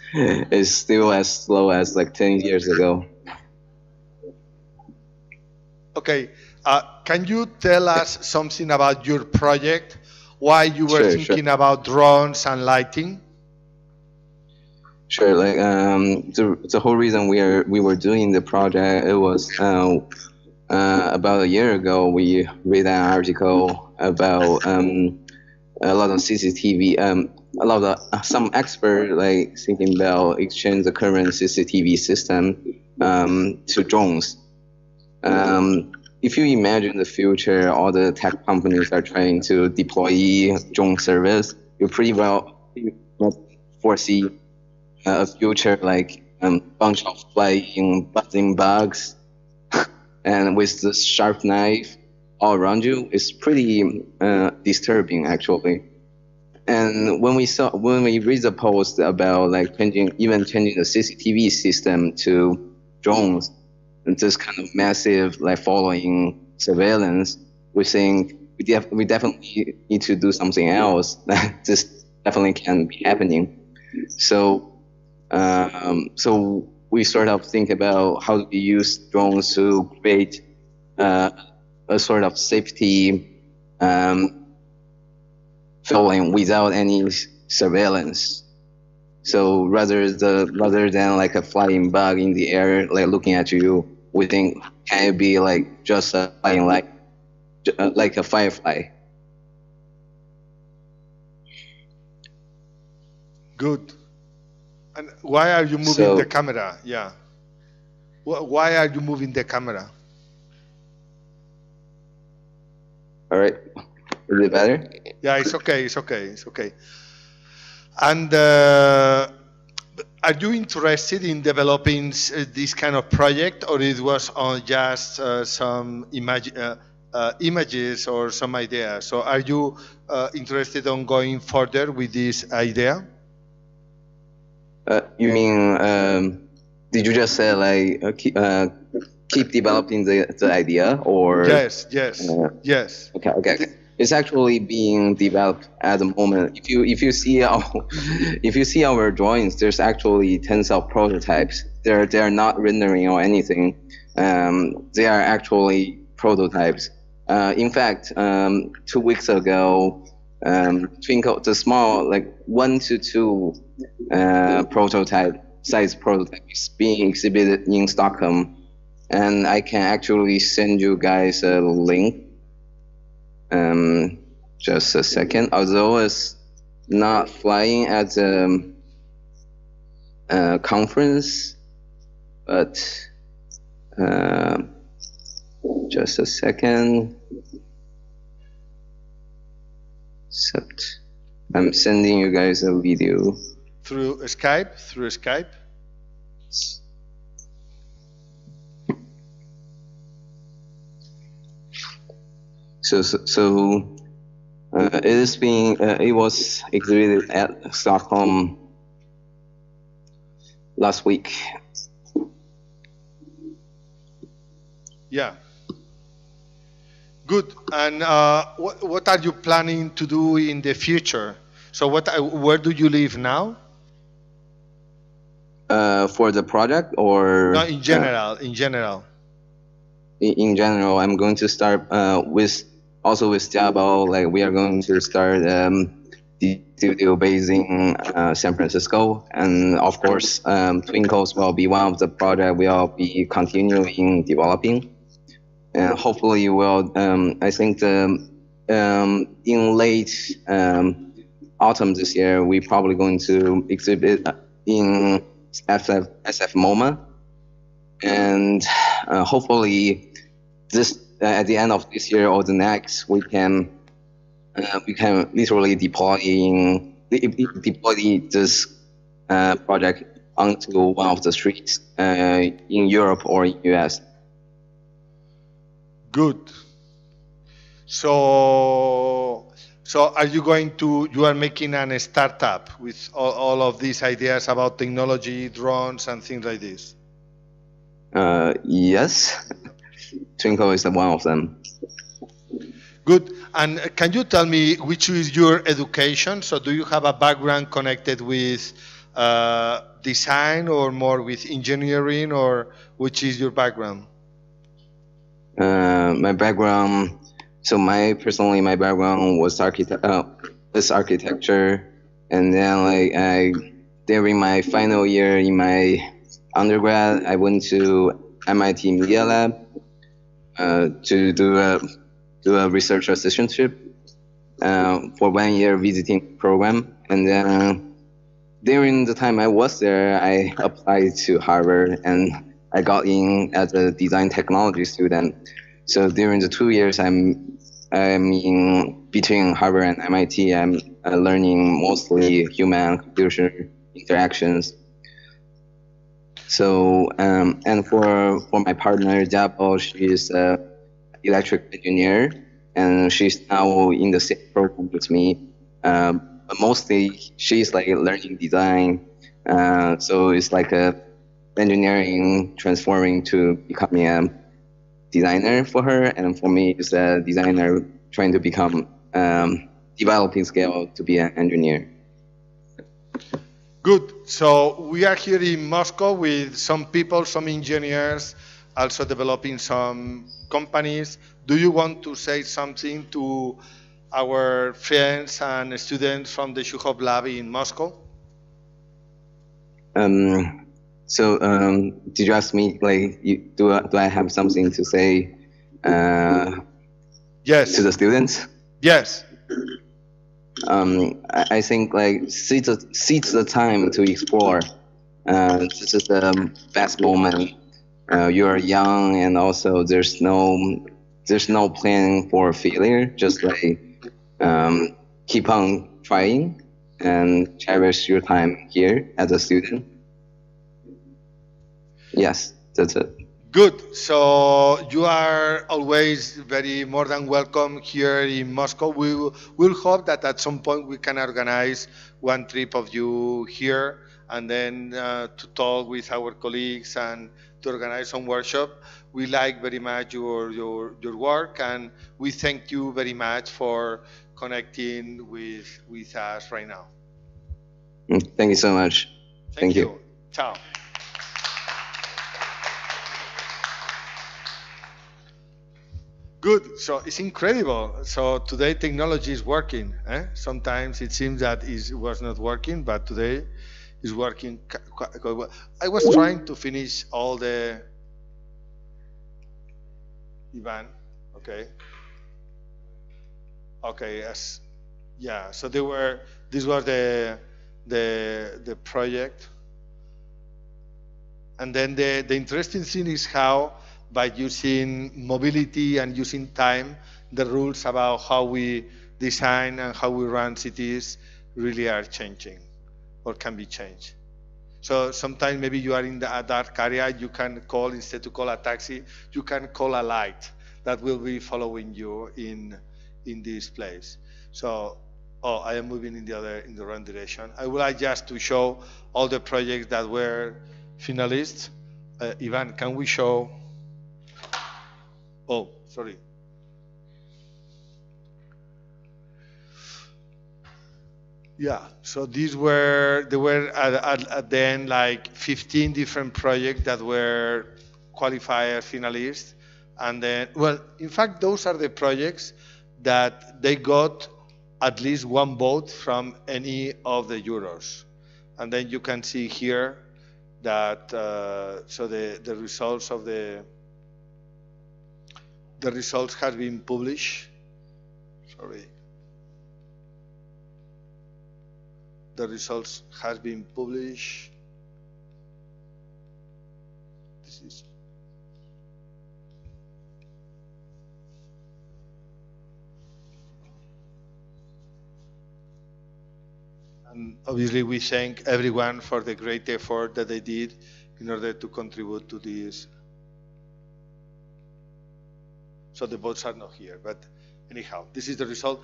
is still as slow as like 10 years ago. Okay. Can you tell us something about your project? Why you were thinking about drones and lighting? Sure. Like the whole reason we were doing the project, it was about a year ago. We read an article about a lot of CCTV. A lot of some expert like thinking about exchange the current CCTV system to drones. If you imagine the future, all the tech companies are trying to deploy drone service. You pretty well foresee a future like a bunch of flying, buzzing bugs, and with this sharp knife all around you. It's pretty disturbing, actually. And when we read the post about like changing the CCTV system to drones, and this kind of massive like following surveillance, we think we definitely need to do something else. That this definitely can be happening. So we sort of think about how do we use drones to create a sort of safety feeling without any surveillance. So rather than like a flying bug in the air, like looking at you, we think can it be like just a flying like a firefly? Good. And why are you moving the camera? Yeah. Why are you moving the camera? All right. Is it better? Yeah, it's okay. It's okay. It's okay. And are you interested in developing this kind of project, or it was on just some images or some ideas? So are you interested on going further with this idea? You mean, did you just say like keep developing the idea, or? Yes. Okay. It's actually being developed at the moment. If you see our drawings, there's actually tens of prototypes. They're not rendering or anything. They are actually prototypes. In fact, 2 weeks ago, Twinkle, the small like 1 to 2 size prototype is being exhibited in Stockholm, and I can actually send you guys a link. Just a second. Although it's not flying at the conference, but just a second. Except I'm sending you guys a video through Skype. So it was exhibited at Stockholm last week. Yeah. Good. And what are you planning to do in the future? So where do you live now? For the project or No, in general. In general. In general, I'm going to start with Diabo. Like we are going to start the studio based in San Francisco, and of course, Twinkles will be one of the project we'll be continuing developing, and hopefully, I think in late autumn this year, we're probably going to exhibit in SF MoMA, and hopefully this at the end of this year or the next, we can literally deploy this project onto one of the streets in Europe or in US. Good. So are you are making a startup with all of these ideas about technology, drones, and things like this? Yes. Twinkle is one of them. Good. And can you tell me which is your education? So do you have a background connected with design or more with engineering, or which is your background? My background, my background was architecture, and then during my final year in my undergrad, I went to MIT Media Lab to do a research assistantship for 1 year visiting program, and then during the time I was there, I applied to Harvard and I got in as a design technology student. So during the 2 years I'm in between Harvard and MIT, I'm learning mostly human-computer interactions. So and for my partner Diabo, she is an electric engineer and she's now in the same program with me. But mostly she's like learning design. So it's like a engineering transforming to becoming a designer for her, and for me it's a designer trying to become developing skill to be an engineer. Good. So we are here in Moscow with some people, some engineers, also developing some companies. Do you want to say something to our friends and students from the Shukhov Lab in Moscow? Did you ask me, like, do I have something to say yes. to the students? Yes. I think like seize the time to explore. This is the best moment. You are young, and also there's no plan for failure. Just like keep on trying and cherish your time here as a student. Yes, that's it. Good. So you are always more than welcome here in Moscow. We'll hope that at some point we can organize one trip of you here, and then to talk with our colleagues and to organize some workshop. We like very much your work, and we thank you very much for connecting with us right now. Thank you so much. Thank you. Ciao. Good. So it's incredible. So today technology is working. Sometimes it seems that it was not working, but today it's working quite well. I was trying to finish all the Ivan. Okay. Okay. Yes. Yeah. So this was the project, and then the interesting thing is how, by using mobility and using time, the rules about how we design and how we run cities really are changing or can be changed. So sometimes maybe you are in a dark area, you can call, instead to call a taxi, you can call a light that will be following you in this place. So, I am moving in the wrong direction. I would like just to show all the projects that were finalists. Ivan, can we show? Oh, sorry. Yeah, so there were at the end like 15 different projects that were qualifier finalists. And then, well, in fact, those are the projects that they got at least one vote from any of the jurors. And then you can see here that, so the results of the results have been published. Sorry. The results has been published. This is and obviously we thank everyone for the great effort that they did in order to contribute to this. So the votes are not here, but anyhow, this is the result.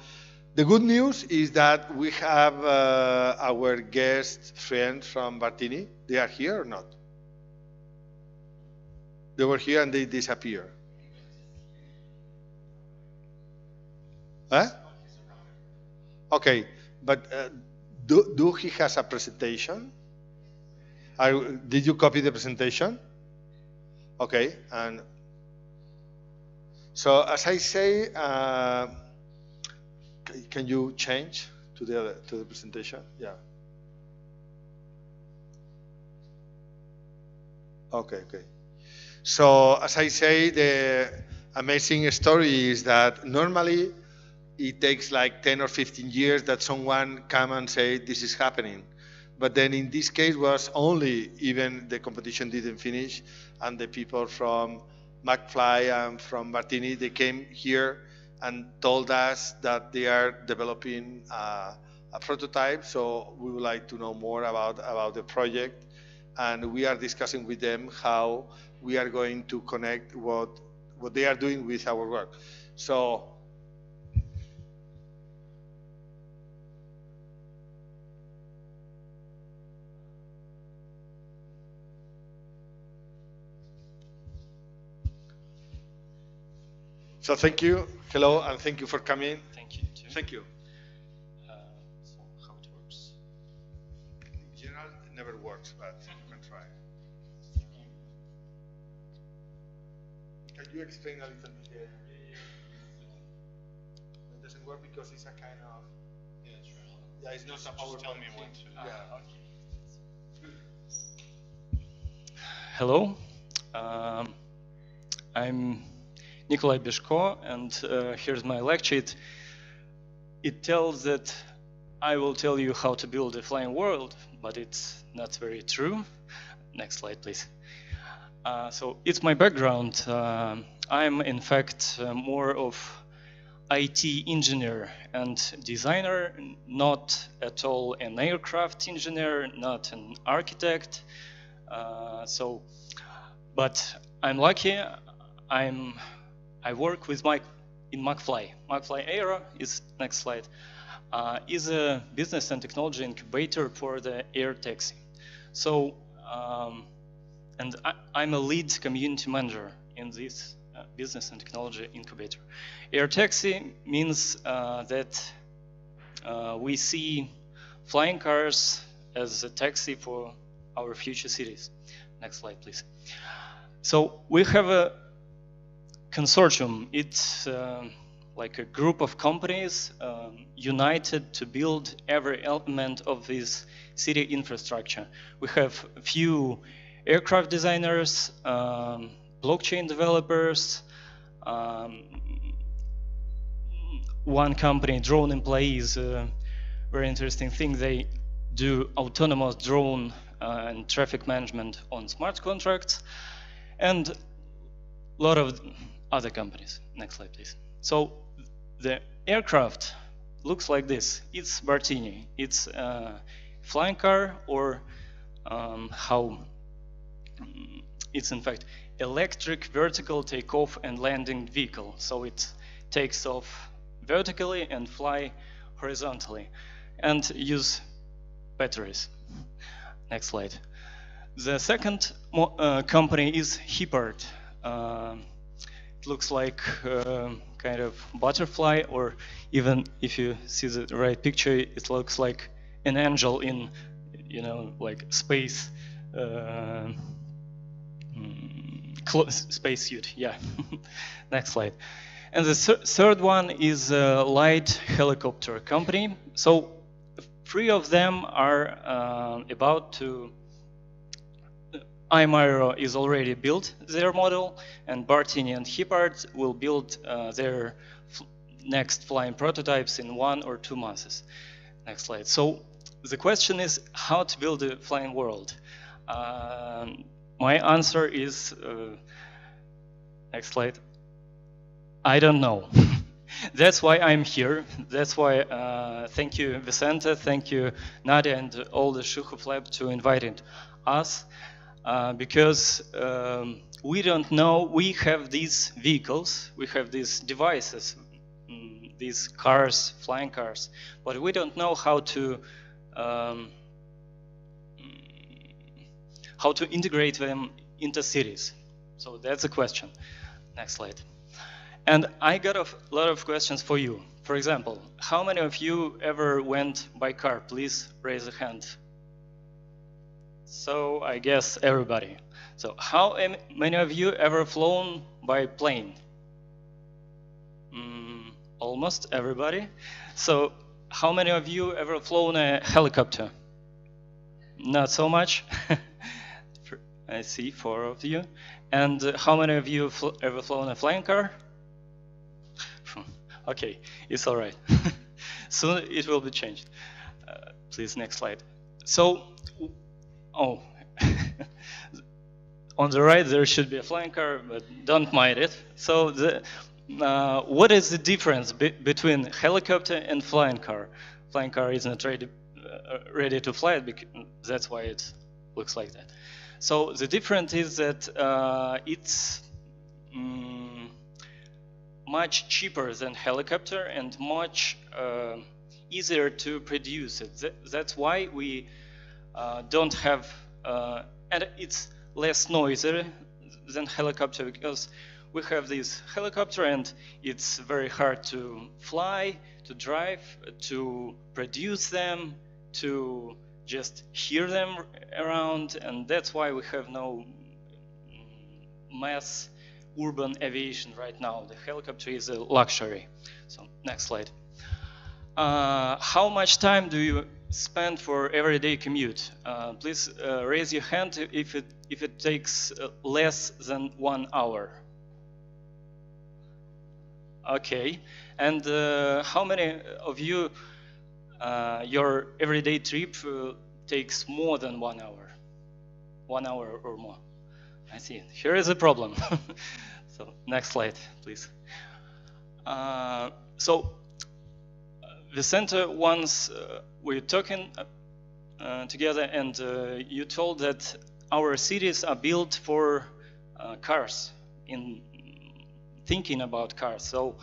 The good news is that we have our guest friends from Bartini. They are here or not? They were here and they disappeared. Huh? Okay, but do he has a presentation? Did you copy the presentation? Okay, and so as I say, can you change to the presentation? Yeah. Okay. So as I say, the amazing story is that normally it takes like 10 or 15 years that someone come and say this is happening. But then in this case was only even the competition didn't finish and the people from McFly and from Bartini, they came here and told us that they are developing a prototype. So we would like to know more about the project. And we are discussing with them how we are going to connect what they are doing with our work. So thank you. Hello, and thank you for coming. Thank you too. Thank you. So how it works? In general, it never works, but you can try. Can you explain a little bit? It doesn't work because it's a kind of. Yeah, it's not a PowerPoint. Tell me when to. Yeah. Hello, I'm Nikolai Bishko, and here's my lecture. It tells that I will tell you how to build a flying world, but it's not very true. Next slide, please. So it's my background. I'm in fact more of IT engineer and designer, not at all an aircraft engineer, not an architect. But I'm lucky. I work with in McFly. McFly Aero is next slide. Is a business and technology incubator for the air taxi. So, and I'm a lead community manager in this business and technology incubator. Air taxi means that we see flying cars as a taxi for our future cities. Next slide, please. So we have a consortium. It's like a group of companies united to build every element of this city infrastructure. We have a few aircraft designers, blockchain developers, one company, Drone Employees, very interesting thing. They do autonomous drone and traffic management on smart contracts, and a lot of other companies. Next slide, please. So the aircraft looks like this. It's Bartini. It's a flying car, or it's in fact electric vertical takeoff and landing vehicle. So it takes off vertically and fly horizontally and use batteries. Next slide. The second company is Hipart. It looks like kind of butterfly, or even if you see the right picture, it looks like an angel in, like space spacesuit. Yeah. Next slide. And the third one is a light helicopter company. So 3 of them are about to. iMyro is already built their model, and Bartini and Hippard will build their next flying prototypes in 1 or 2 months. Next slide. So the question is how to build a flying world. My answer is, next slide, I don't know. That's why I'm here. That's why thank you, Vicente, thank you, Nadia, and all the Shukov Lab to inviting us. Because we don't know, we have these vehicles, we have these devices, these cars, flying cars, but we don't know how to integrate them into cities. So that's a question. Next slide. And I got a lot of questions for you. For example, how many of you ever went by car? Please raise a hand. So I guess everybody. So how many of you ever flown by plane? Almost everybody. So how many of you ever flown a helicopter? Not so much. I see 4 of you. And how many of you ever flown a flying car? Okay, it's all right. Soon it will be changed. Please, next slide. So, oh, on the right there should be a flying car, but don't mind it. So, what is the difference between helicopter and flying car? Flying car is not ready to fly, because that's why it looks like that. So the difference is that it's much cheaper than helicopter and much easier to produce it. That's why we don't have, and it's less noisy than helicopter, because we have this helicopter and it's very hard to fly, to drive, to produce them, to just hear them around, and that's why we have no mass urban aviation right now. The helicopter is a luxury. So next slide. How much time do you spend for everyday commute? Please raise your hand if it takes less than 1 hour. Okay, and how many of you your everyday trip takes more than 1 hour? 1 hour or more. I see. Here is a problem. So next slide, please. So Vicente, once we were talking together, and you told that our cities are built for cars, in thinking about cars. So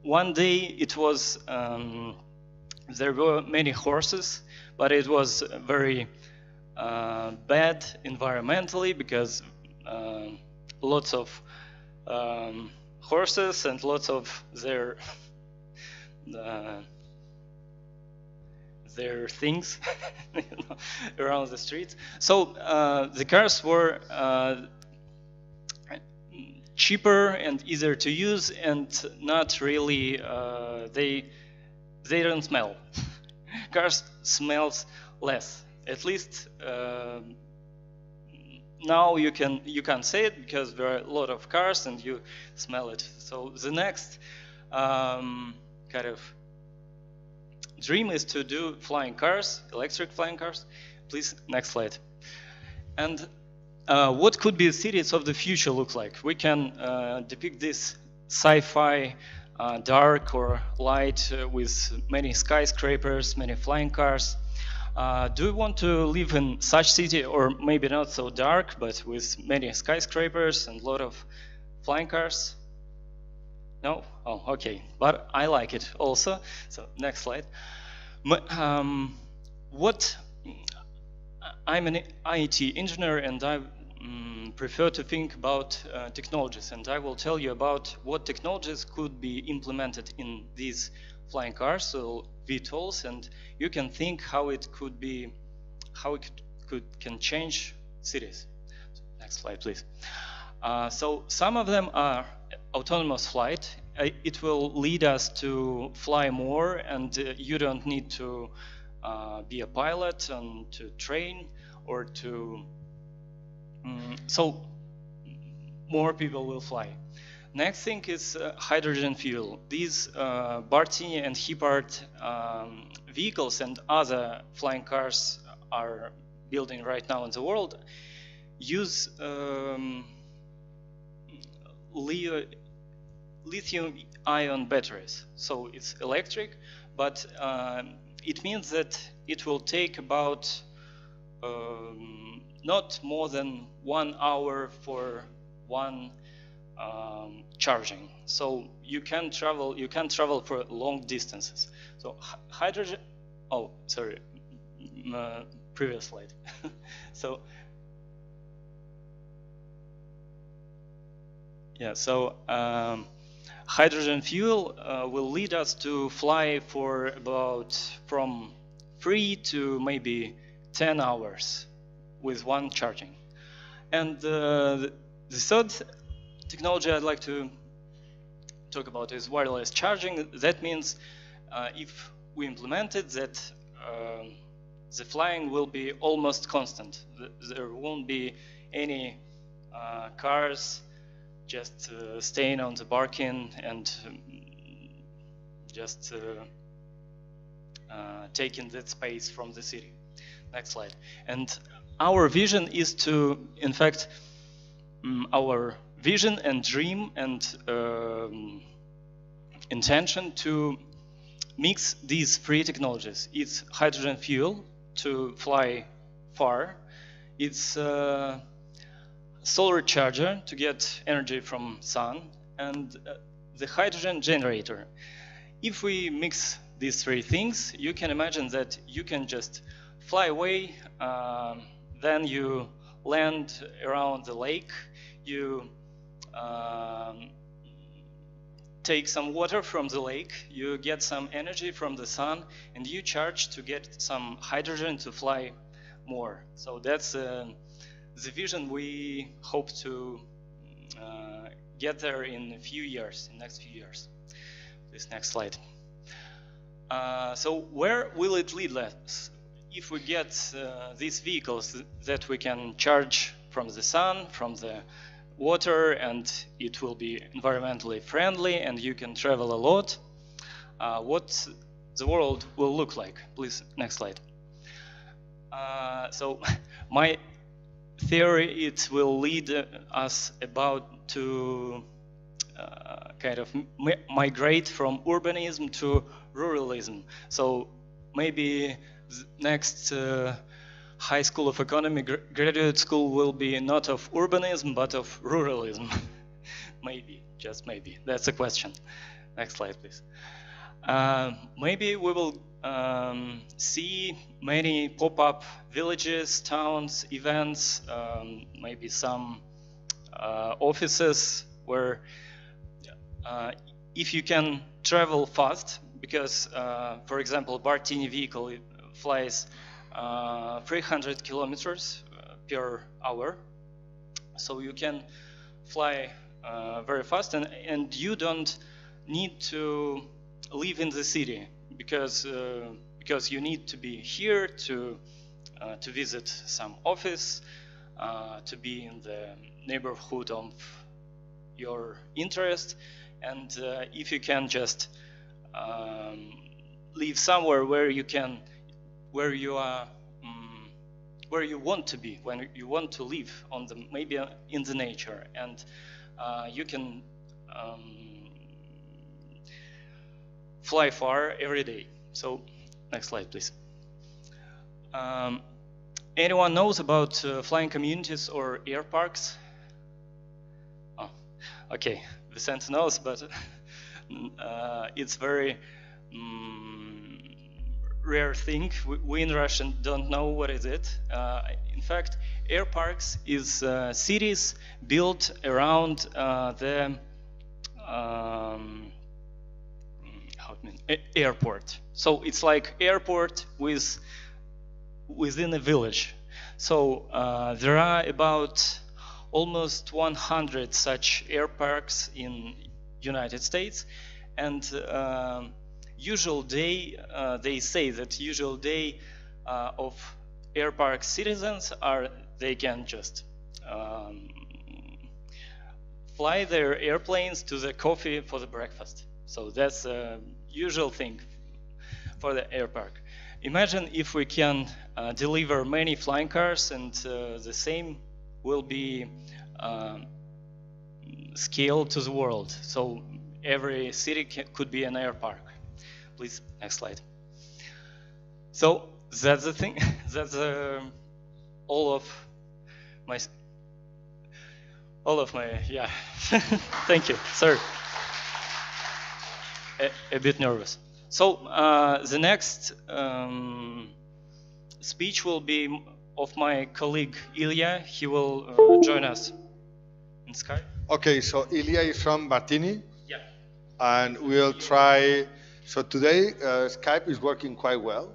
one day it was there were many horses, but it was very bad environmentally, because lots of horses and lots of their things around the streets. So the cars were cheaper and easier to use, and not really they don't smell. Cars smells less. At least now you can say it, because there are a lot of cars and you smell it. So the next kind of dream is to do flying cars, electric flying cars. Please, next slide. And what could be cities of the future look like? We can depict this sci-fi, dark or light, with many skyscrapers, many flying cars. Do you want to live in such city, or maybe not so dark, but with many skyscrapers and a lot of flying cars? No? Oh, okay. But I like it also. So next slide. I'm an IT engineer, and I prefer to think about technologies, and I will tell you about what technologies could be implemented in these flying cars, so VTOLs, and you can think how it could be, how it can change cities. So next slide, please. So some of them are autonomous flight. It will lead us to fly more, and you don't need to be a pilot and to train or to. So more people will fly. Next thing is hydrogen fuel. These Bartini and Hepard vehicles and other flying cars are building right now in the world use lithium-ion batteries. So it's electric, but it means that it will take about not more than 1 hour for one charging. So you can travel for long distances. So hydrogen. Oh, sorry, previous slide. So yeah, so hydrogen fuel will lead us to fly for about from 3 to maybe 10 hours with one charging. And the third technology I'd like to talk about is wireless charging. That means if we implement it, that the flying will be almost constant. There won't be any cars just staying on the parking and just taking that space from the city. Next slide. And our vision is to, in fact, our vision and dream and intention to mix these three technologies. It's hydrogen fuel to fly far. It's solar charger to get energy from sun, and the hydrogen generator. If we mix these three things, you can imagine that you can just fly away, then you land around the lake, you take some water from the lake, you get some energy from the sun, and you charge to get some hydrogen to fly more. So that's the vision we hope to get there in a few years, in the next few years. This next slide. So where will it lead us? If we get these vehicles that we can charge from the sun, from the water, and it will be environmentally friendly and you can travel a lot, what the world will look like. Please, next slide. So my theory, it will lead us about to kind of migrate from urbanism to ruralism. So maybe the next High School of Economy graduate school will be not of urbanism but of ruralism. Maybe, just maybe. That's a question. Next slide, please. Maybe we will see many pop-up villages, towns, events, maybe some offices where if you can travel fast, because for example, Bartini vehicle, it flies 300 kilometers per hour, so you can fly very fast, and you don't need to live in the city because you need to be here to visit some office, to be in the neighborhood of your interest, and if you can just live somewhere where you can, where you are, where you want to be, when you want to live on the, maybe in the nature, and you can fly far every day. So next slide, please. Anyone knows about flying communities or air parks? Oh, okay, Vicente knows, but it's very rare thing. We in Russia don't know what is it. In fact, air parks is cities built around the how airport. So it's like airport within a village. So there are about almost 100 such air parks in United States, and usual day, they say that usual day of air park citizens are they can just fly their airplanes to the coffee for the breakfast. So that's a usual thing for the air park. Imagine if we can deliver many flying cars, and the same will be scaled to the world. So every city could be an air park. Please, next slide. So that's the thing. That's all of my yeah. Thank you, sir. A bit nervous. So the next speech will be of my colleague Ilya. He will join us in Skype. Okay, so Ilya is from Martini. Yeah. And we'll try. So today Skype is working quite well.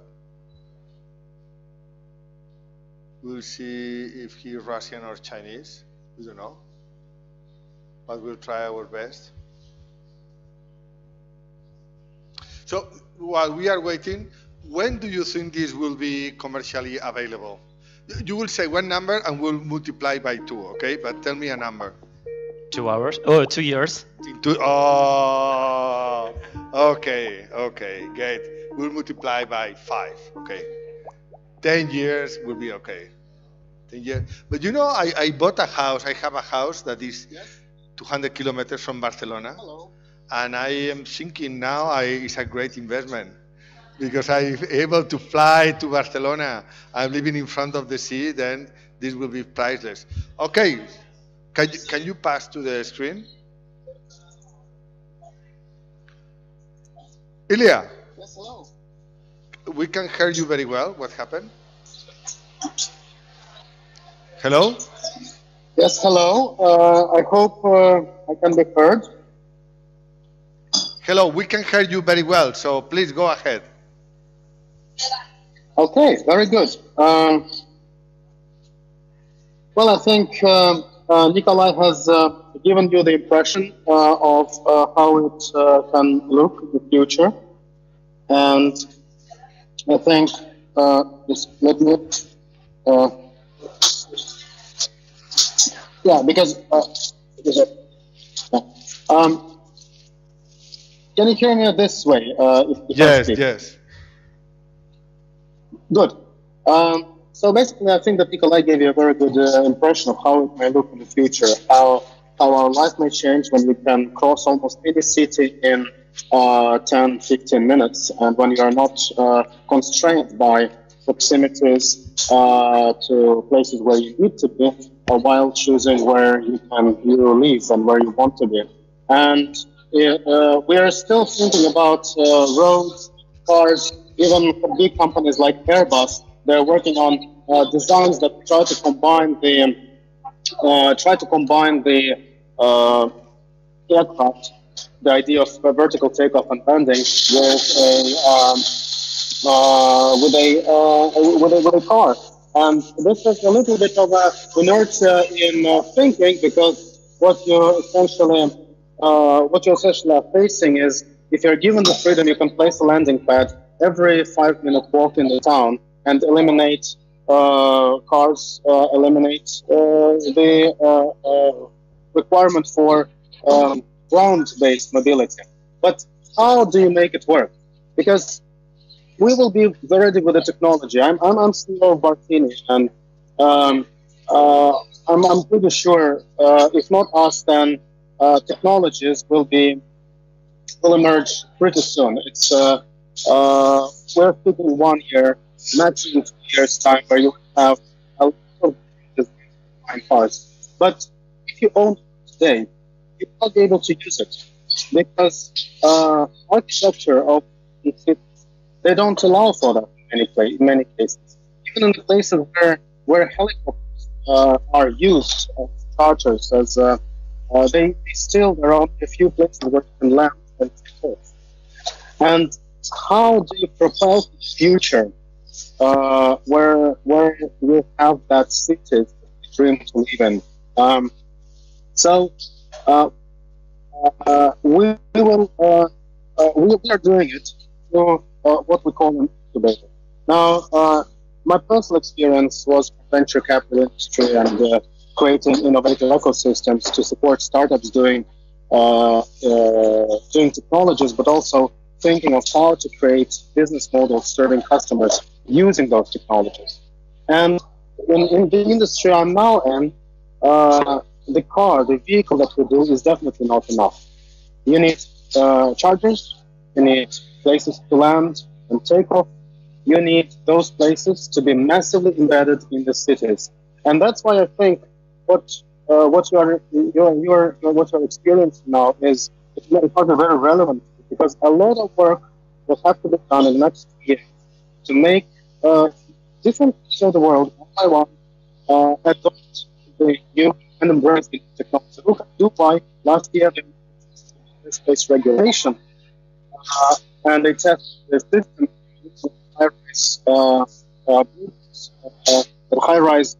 We'll see if he's Russian or Chinese. We don't know. But we'll try our best. So while we are waiting, when do you think this will be commercially available? You will say one number and we'll multiply by 2, okay? But tell me a number. 2 hours? Oh, 2 years. Oh, okay, great. We'll multiply by 5, okay? 10 years will be okay. 10 years. But you know, I bought a house. I have a house that is 200 kilometers from Barcelona. Hello. And I am thinking now it's a great investment because I'm able to fly to Barcelona. I'm living in front of the sea, then this will be priceless. Okay, can you pass to the screen? Ilya? Yes, hello. We can hear you very well. What happened? Hello? Yes, hello. I hope I can be heard. Hello, we can hear you very well, so please go ahead. Okay, very good. Well, I think Nikolai has given you the impression of how it can look in the future. And I think, just let me, yeah, because, can you hear me this way? Yes. Good. So basically, I think that Nikolai gave you a very good impression of how it may look in the future, how our life may change when we can cross almost any city in 10, 15 minutes, and when you are not constrained by proximities to places where you need to be, while choosing where you live and where you want to be. And we are still thinking about roads, cars, even big companies like Airbus. They're working on designs that try to combine the aircraft, the idea of vertical takeoff and landing, with a car. And this is a little bit of a inertia in thinking, because what you essentially are facing is, if you're given the freedom, you can place a landing pad every 5-minute walk in the town and eliminate cars, eliminate the requirement for ground-based mobility. But how do you make it work? Because we will be ready with the technology. I'm CEO of Martini, and I'm pretty sure, if not us, then technologies will emerge pretty soon. It's we're thinking 1 year, maximum 2 years time, where you have a lot of design parts. But if you own it today, you're not able to use it, because architecture of they don't allow for that in many cases. Even in the places where helicopters are used as charters, as they still, there are a few places where you can land and take off. And how do you propel the future where you have that city dream to live in? So we are doing it through what we call an incubator. Now, my personal experience was venture capital industry and creating innovative ecosystems to support startups doing technologies, but also thinking of how to create business models serving customers using those technologies. And in the industry I'm now in, the vehicle that we do is definitely not enough. You need chargers, you need places to land and take off. You need those places to be massively embedded in the cities, and that's why I think what you're experiencing now is it's very relevant, because a lot of work will have to be done in the next year to make different parts of the world one by one adopt the new and embrace the technology. Look at Dubai last year, the space regulation, and they tested the system. High-rise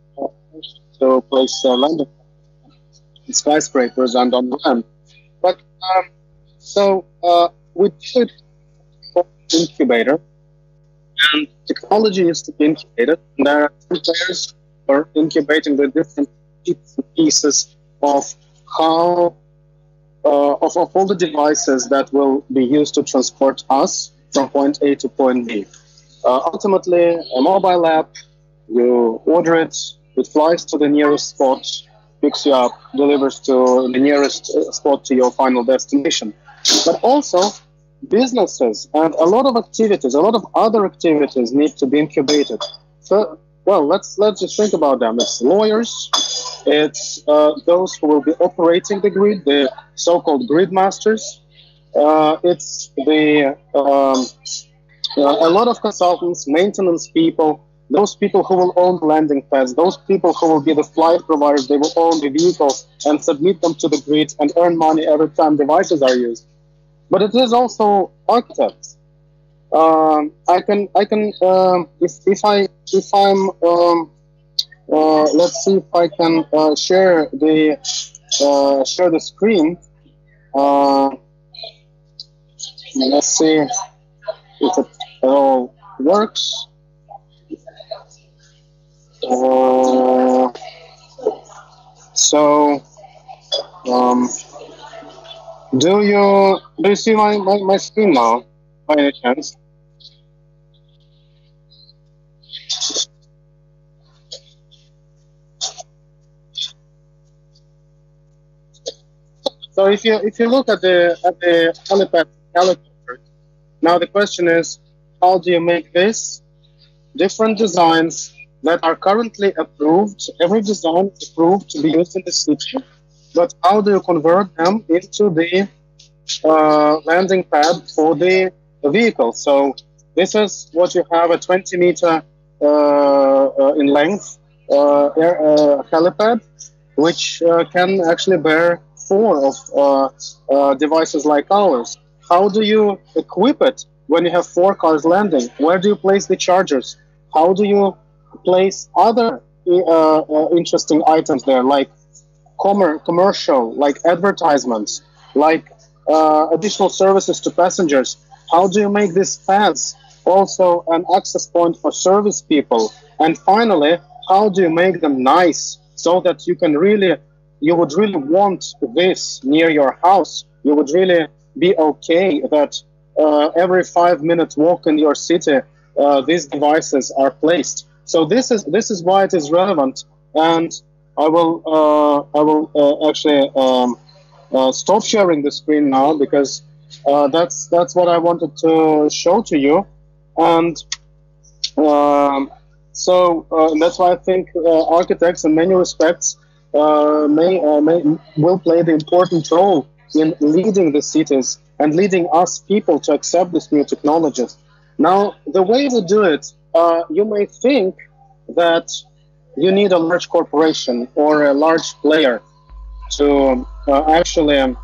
to place landing skyscrapers and on land. But so we did incubator, and technology is to be incubated. And there are two players who are incubating the different pieces of how of all the devices that will be used to transport us from point A to point B. Ultimately, a mobile app, you order it, it flies to the nearest spot, picks you up, delivers to the nearest spot to your final destination. But also, businesses and a lot of activities, a lot of other activities need to be incubated. So, well, let's just think about them. It's lawyers, it's those who will be operating the grid, the so-called grid masters. It's the a lot of consultants, maintenance people, those people who will own the landing pads, those people who will be the flight providers, they will own the vehicles and submit them to the grid and earn money every time devices are used. But it is also architects. I can if I'm let's see if I can share the screen. Let's see if it all works. So do you see my screen now by any chance? So if you look at the helipad helicopter, now the question is, how do you make this different designs that are currently approved? Every design is approved to be used in the city, but how do you convert them into the landing pad for the vehicle? So this is what you have, a 20 meter in length helipad, which can actually bear 4 of devices like ours. How do you equip it when you have 4 cars landing? Where do you place the chargers? How do you place other interesting items there, like commercial, like advertisements, like additional services to passengers? How do you make these pads also an access point for service people? And finally, how do you make them nice so that you would really want this near your house? You would really be okay that every 5-minute walk in your city, these devices are placed. So this is why it is relevant, and I will actually stop sharing the screen now, because that's what I wanted to show to you, and that's why I think architects, in many respects, will play the important role in leading the cities and leading us people to accept these new technologies. Now, the way we do it, you may think that you need a large corporation or a large player to actually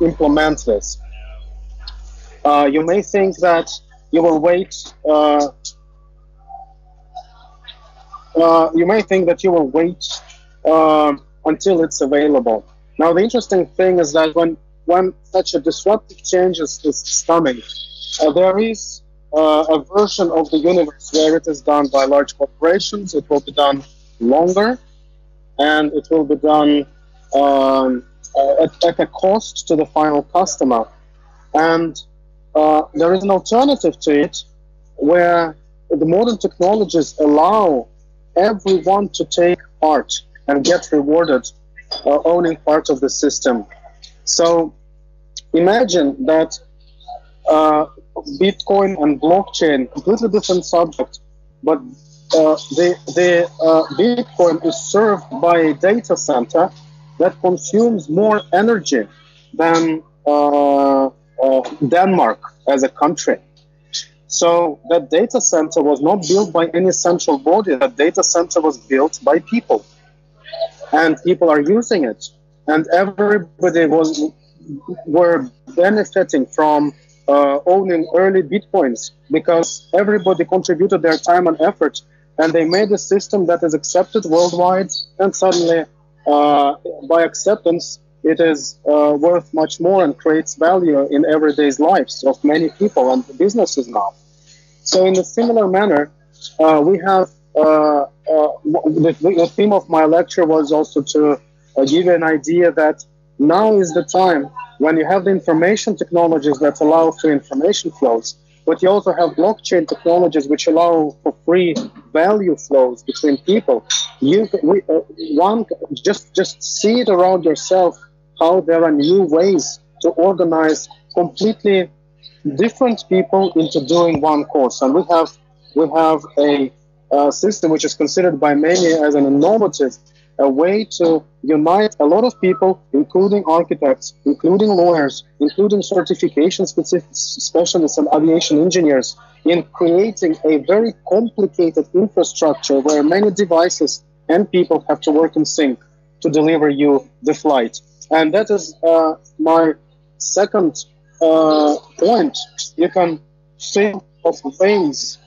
implement this. You may think that you will wait. You may think that you will wait until it's available. Now, the interesting thing is that when such a disruptive change is coming, there is a version of the universe where it is done by large corporations. It will be done longer, and it will be done at a cost to the final customer. And there is an alternative to it where the modern technologies allow everyone to take part and get rewarded owning part of the system. So imagine that Bitcoin and blockchain, completely different subject, but the Bitcoin is served by a data center that consumes more energy than Denmark as a country. So that data center was not built by any central body. That data center was built by people, and people are using it, and everybody were benefiting from owning early Bitcoins because everybody contributed their time and effort, and they made a system that is accepted worldwide, and suddenly by acceptance it is worth much more and creates value in everyday's lives of many people and businesses now. So in a similar manner, we have the theme of my lecture was also to give you an idea that now is the time when you have the information technologies that allow for information flows, but you also have blockchain technologies which allow for free value flows between people. Just see it around yourself, how there are new ways to organize completely different people into doing one course. And we have a system which is considered by many as an innovative, a way to unite a lot of people, including architects, including lawyers, including certification specialists and aviation engineers, in creating a very complicated infrastructure where many devices and people have to work in sync to deliver you the flight. And that is my second point. You can think of ways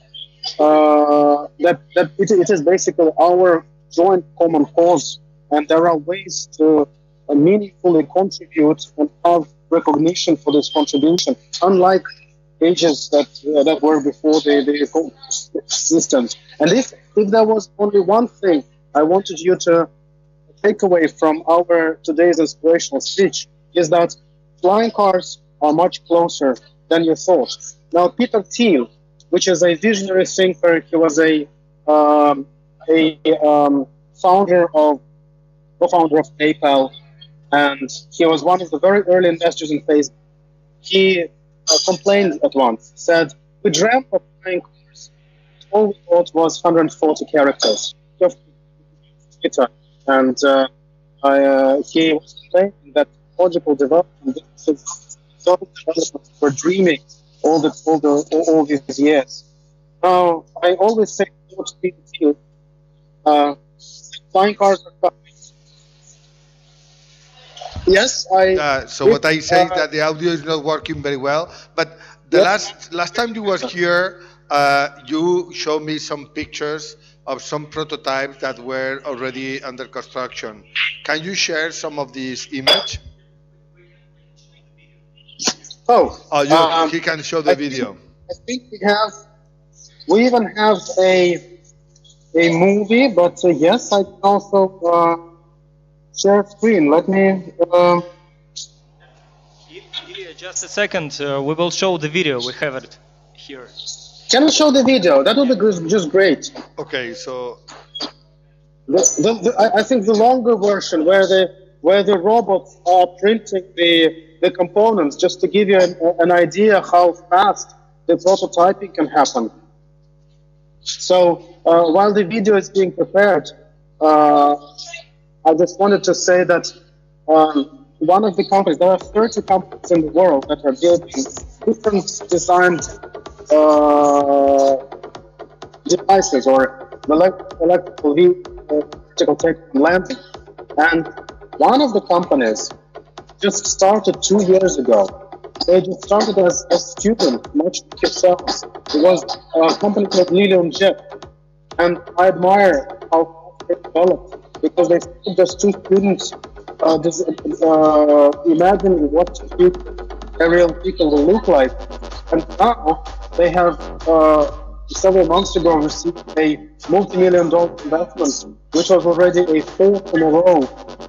that it is basically our joint common cause, and there are ways to meaningfully contribute and have recognition for this contribution, unlike ages that were before the systems. And if there was only one thing I wanted you to take away from our today's inspirational speech, is that flying cars are much closer than you thought. Now, Peter Thiel, which is a visionary thinker, he was a co-founder of PayPal, and he was one of the very early investors in Facebook. He complained at once, said, "We dreamt of flying cars. All we thought was 140 characters." Twitter, and he was complaining that technological development were dreaming all these years. Now, I always say to people, flying cars are coming. Yes, so what I say is that the audio is not working very well. But the last time you were here, you showed me some pictures of some prototypes that were already under construction. Can you share some of these images? He can show the video. I think we even have a movie, but yes, I can also share screen. Let me. Ilya, just a second. We will show the video. We have it here. Can we show the video? That would be just great. Okay, so I think the longer version where the robots are printing the components, just to give you an idea how fast the prototyping can happen. So while the video is being prepared, I just wanted to say that one of the companies, there are 30 companies in the world that are building different designed devices or electrical landing. And one of the companies just started 2 years ago They just started as a student, much like yourselves. It was a company called Lilium Jet. And I admire how fast they developed because they started as two students imagining what aerial vehicle will look like. And now they have several months ago received a multi-million-dollar investment, which was already a fourth in a row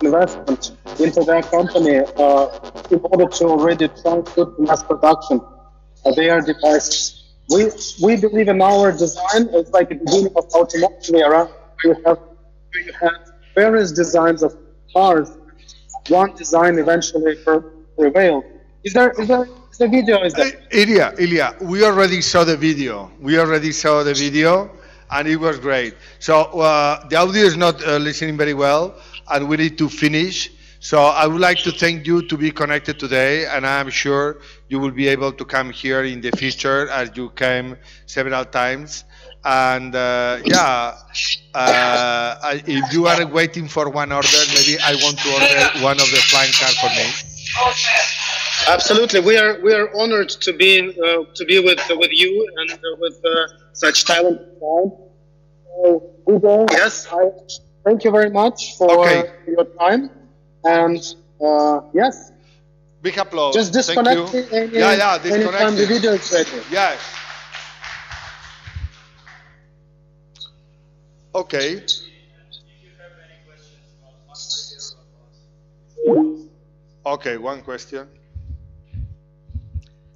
investment into their company in order to already try to put mass production their devices. We believe in our design. It's like the beginning of automotive era. You had various designs of cars. One design eventually prevailed. Is there video? Is there? Ilya, we already saw the video. And it was great. So the audio is not listening very well, and we need to finish. So I would like to thank you to be connected today, and I'm sure you will be able to come here in the future as you came several times. And if you are waiting for one order, maybe I want to order one of the flying cars for me. Absolutely, we are honored to be with you and with such talented guys. So, Ugo, yes, I thank you very much for your time. And yes, big applause. Just disconnect anytime the video is ready. Yes. Okay. Okay, one question.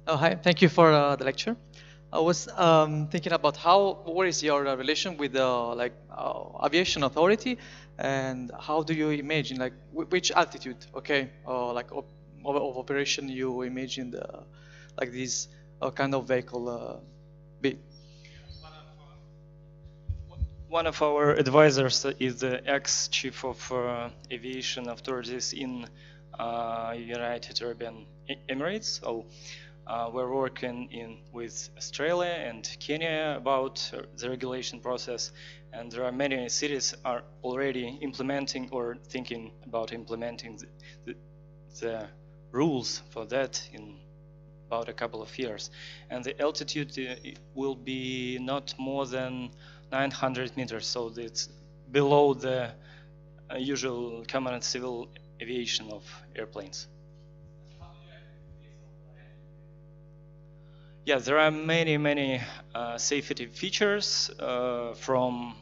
Oh, hi. Thank you for the lecture. I was thinking about what is your relation with the aviation authority, and how do you imagine which altitude, of operation you imagine this kind of vehicle be? One of our advisors is the ex-chief of aviation authorities in United Arab Emirates. So we're working with Australia and Kenya about the regulation process, and there are many cities are already implementing or thinking about implementing the rules for that in about a couple of years. And the altitude will be not more than 900 meters, so it's below the usual common and civil aviation of airplanes. Yeah, there are many safety features from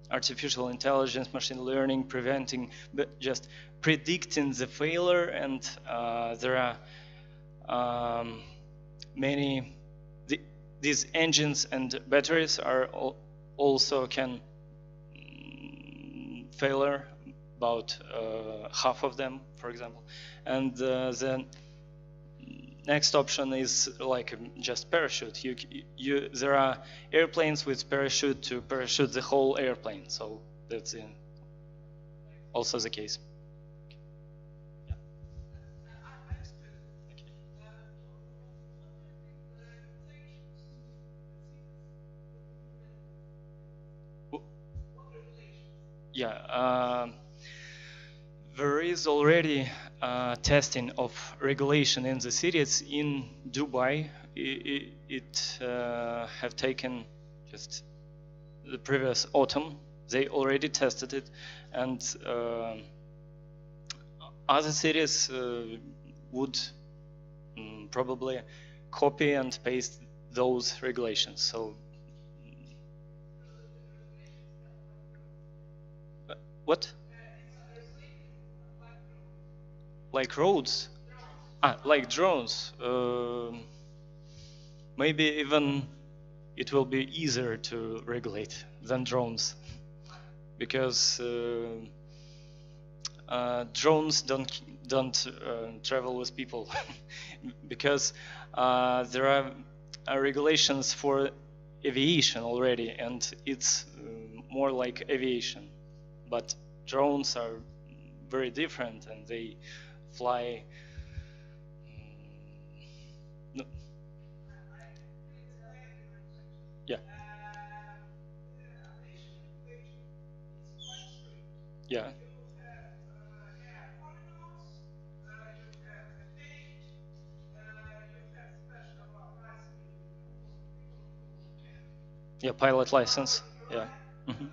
artificial intelligence, machine learning, preventing, but just predicting the failure, and there are many. These engines and batteries are also can failure, about half of them, for example. And the next option is just parachute. There are airplanes with parachute to parachute the whole airplane, so that's also the case. Yeah, there is already testing of regulation in the cities. In Dubai, it have taken just the previous autumn. They already tested it, and other cities would probably copy and paste those regulations. So. What? Like roads? Like drones. Maybe even it will be easier to regulate than drones, because drones don't travel with people, because there are regulations for aviation already, and it's more like aviation. But drones are very different, and they fly. Yeah. Yeah. Yeah, pilot license. Yeah. Mm-hmm.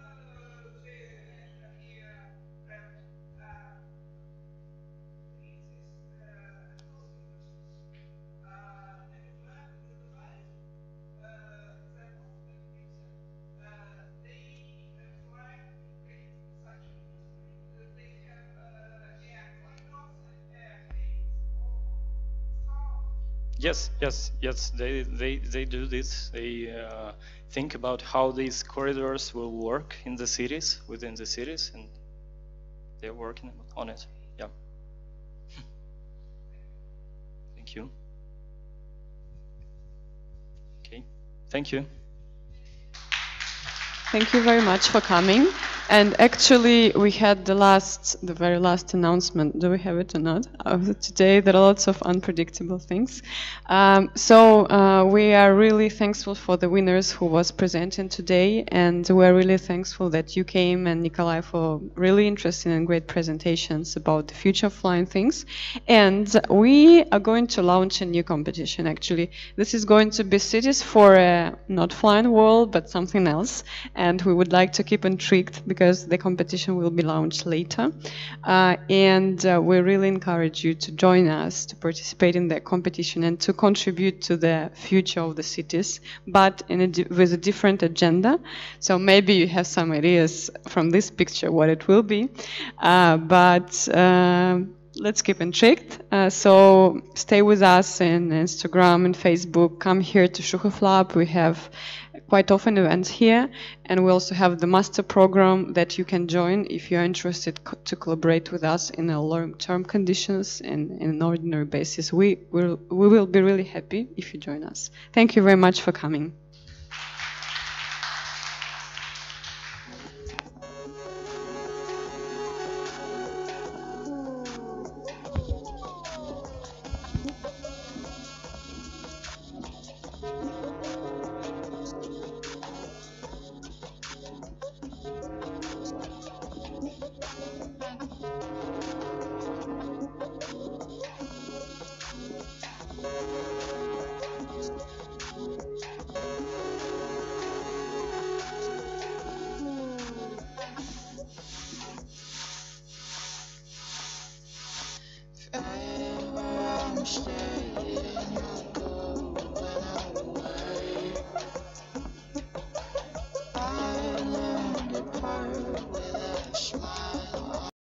Yes, yes, yes. They do this. They think about how these corridors will work in the cities, within the cities, and they're working on it. Yeah. Thank you. Okay. Thank you. Thank you very much for coming. And actually, we had the very last announcement. Do we have it or not? Today, there are lots of unpredictable things. We are really thankful for the winners who was presenting today, and we are really thankful that you came, and Nikolai, for really interesting and great presentations about the future of flying things. And we are going to launch a new competition. Actually, this is going to be cities for a not flying world, but something else. And we would like to keep intrigued, because the competition will be launched later. We really encourage you to join us, to participate in the competition and to contribute to the future of the cities, but with a different agenda. So maybe you have some ideas from this picture what it will be, let's keep intrigued. So stay with us in Instagram and Facebook. Come here to Shukhov Lab. We have quite often events here, and we also have the master program that you can join if you are interested to collaborate with us in a long-term conditions and in an ordinary basis. We will be really happy if you join us. Thank you very much for coming.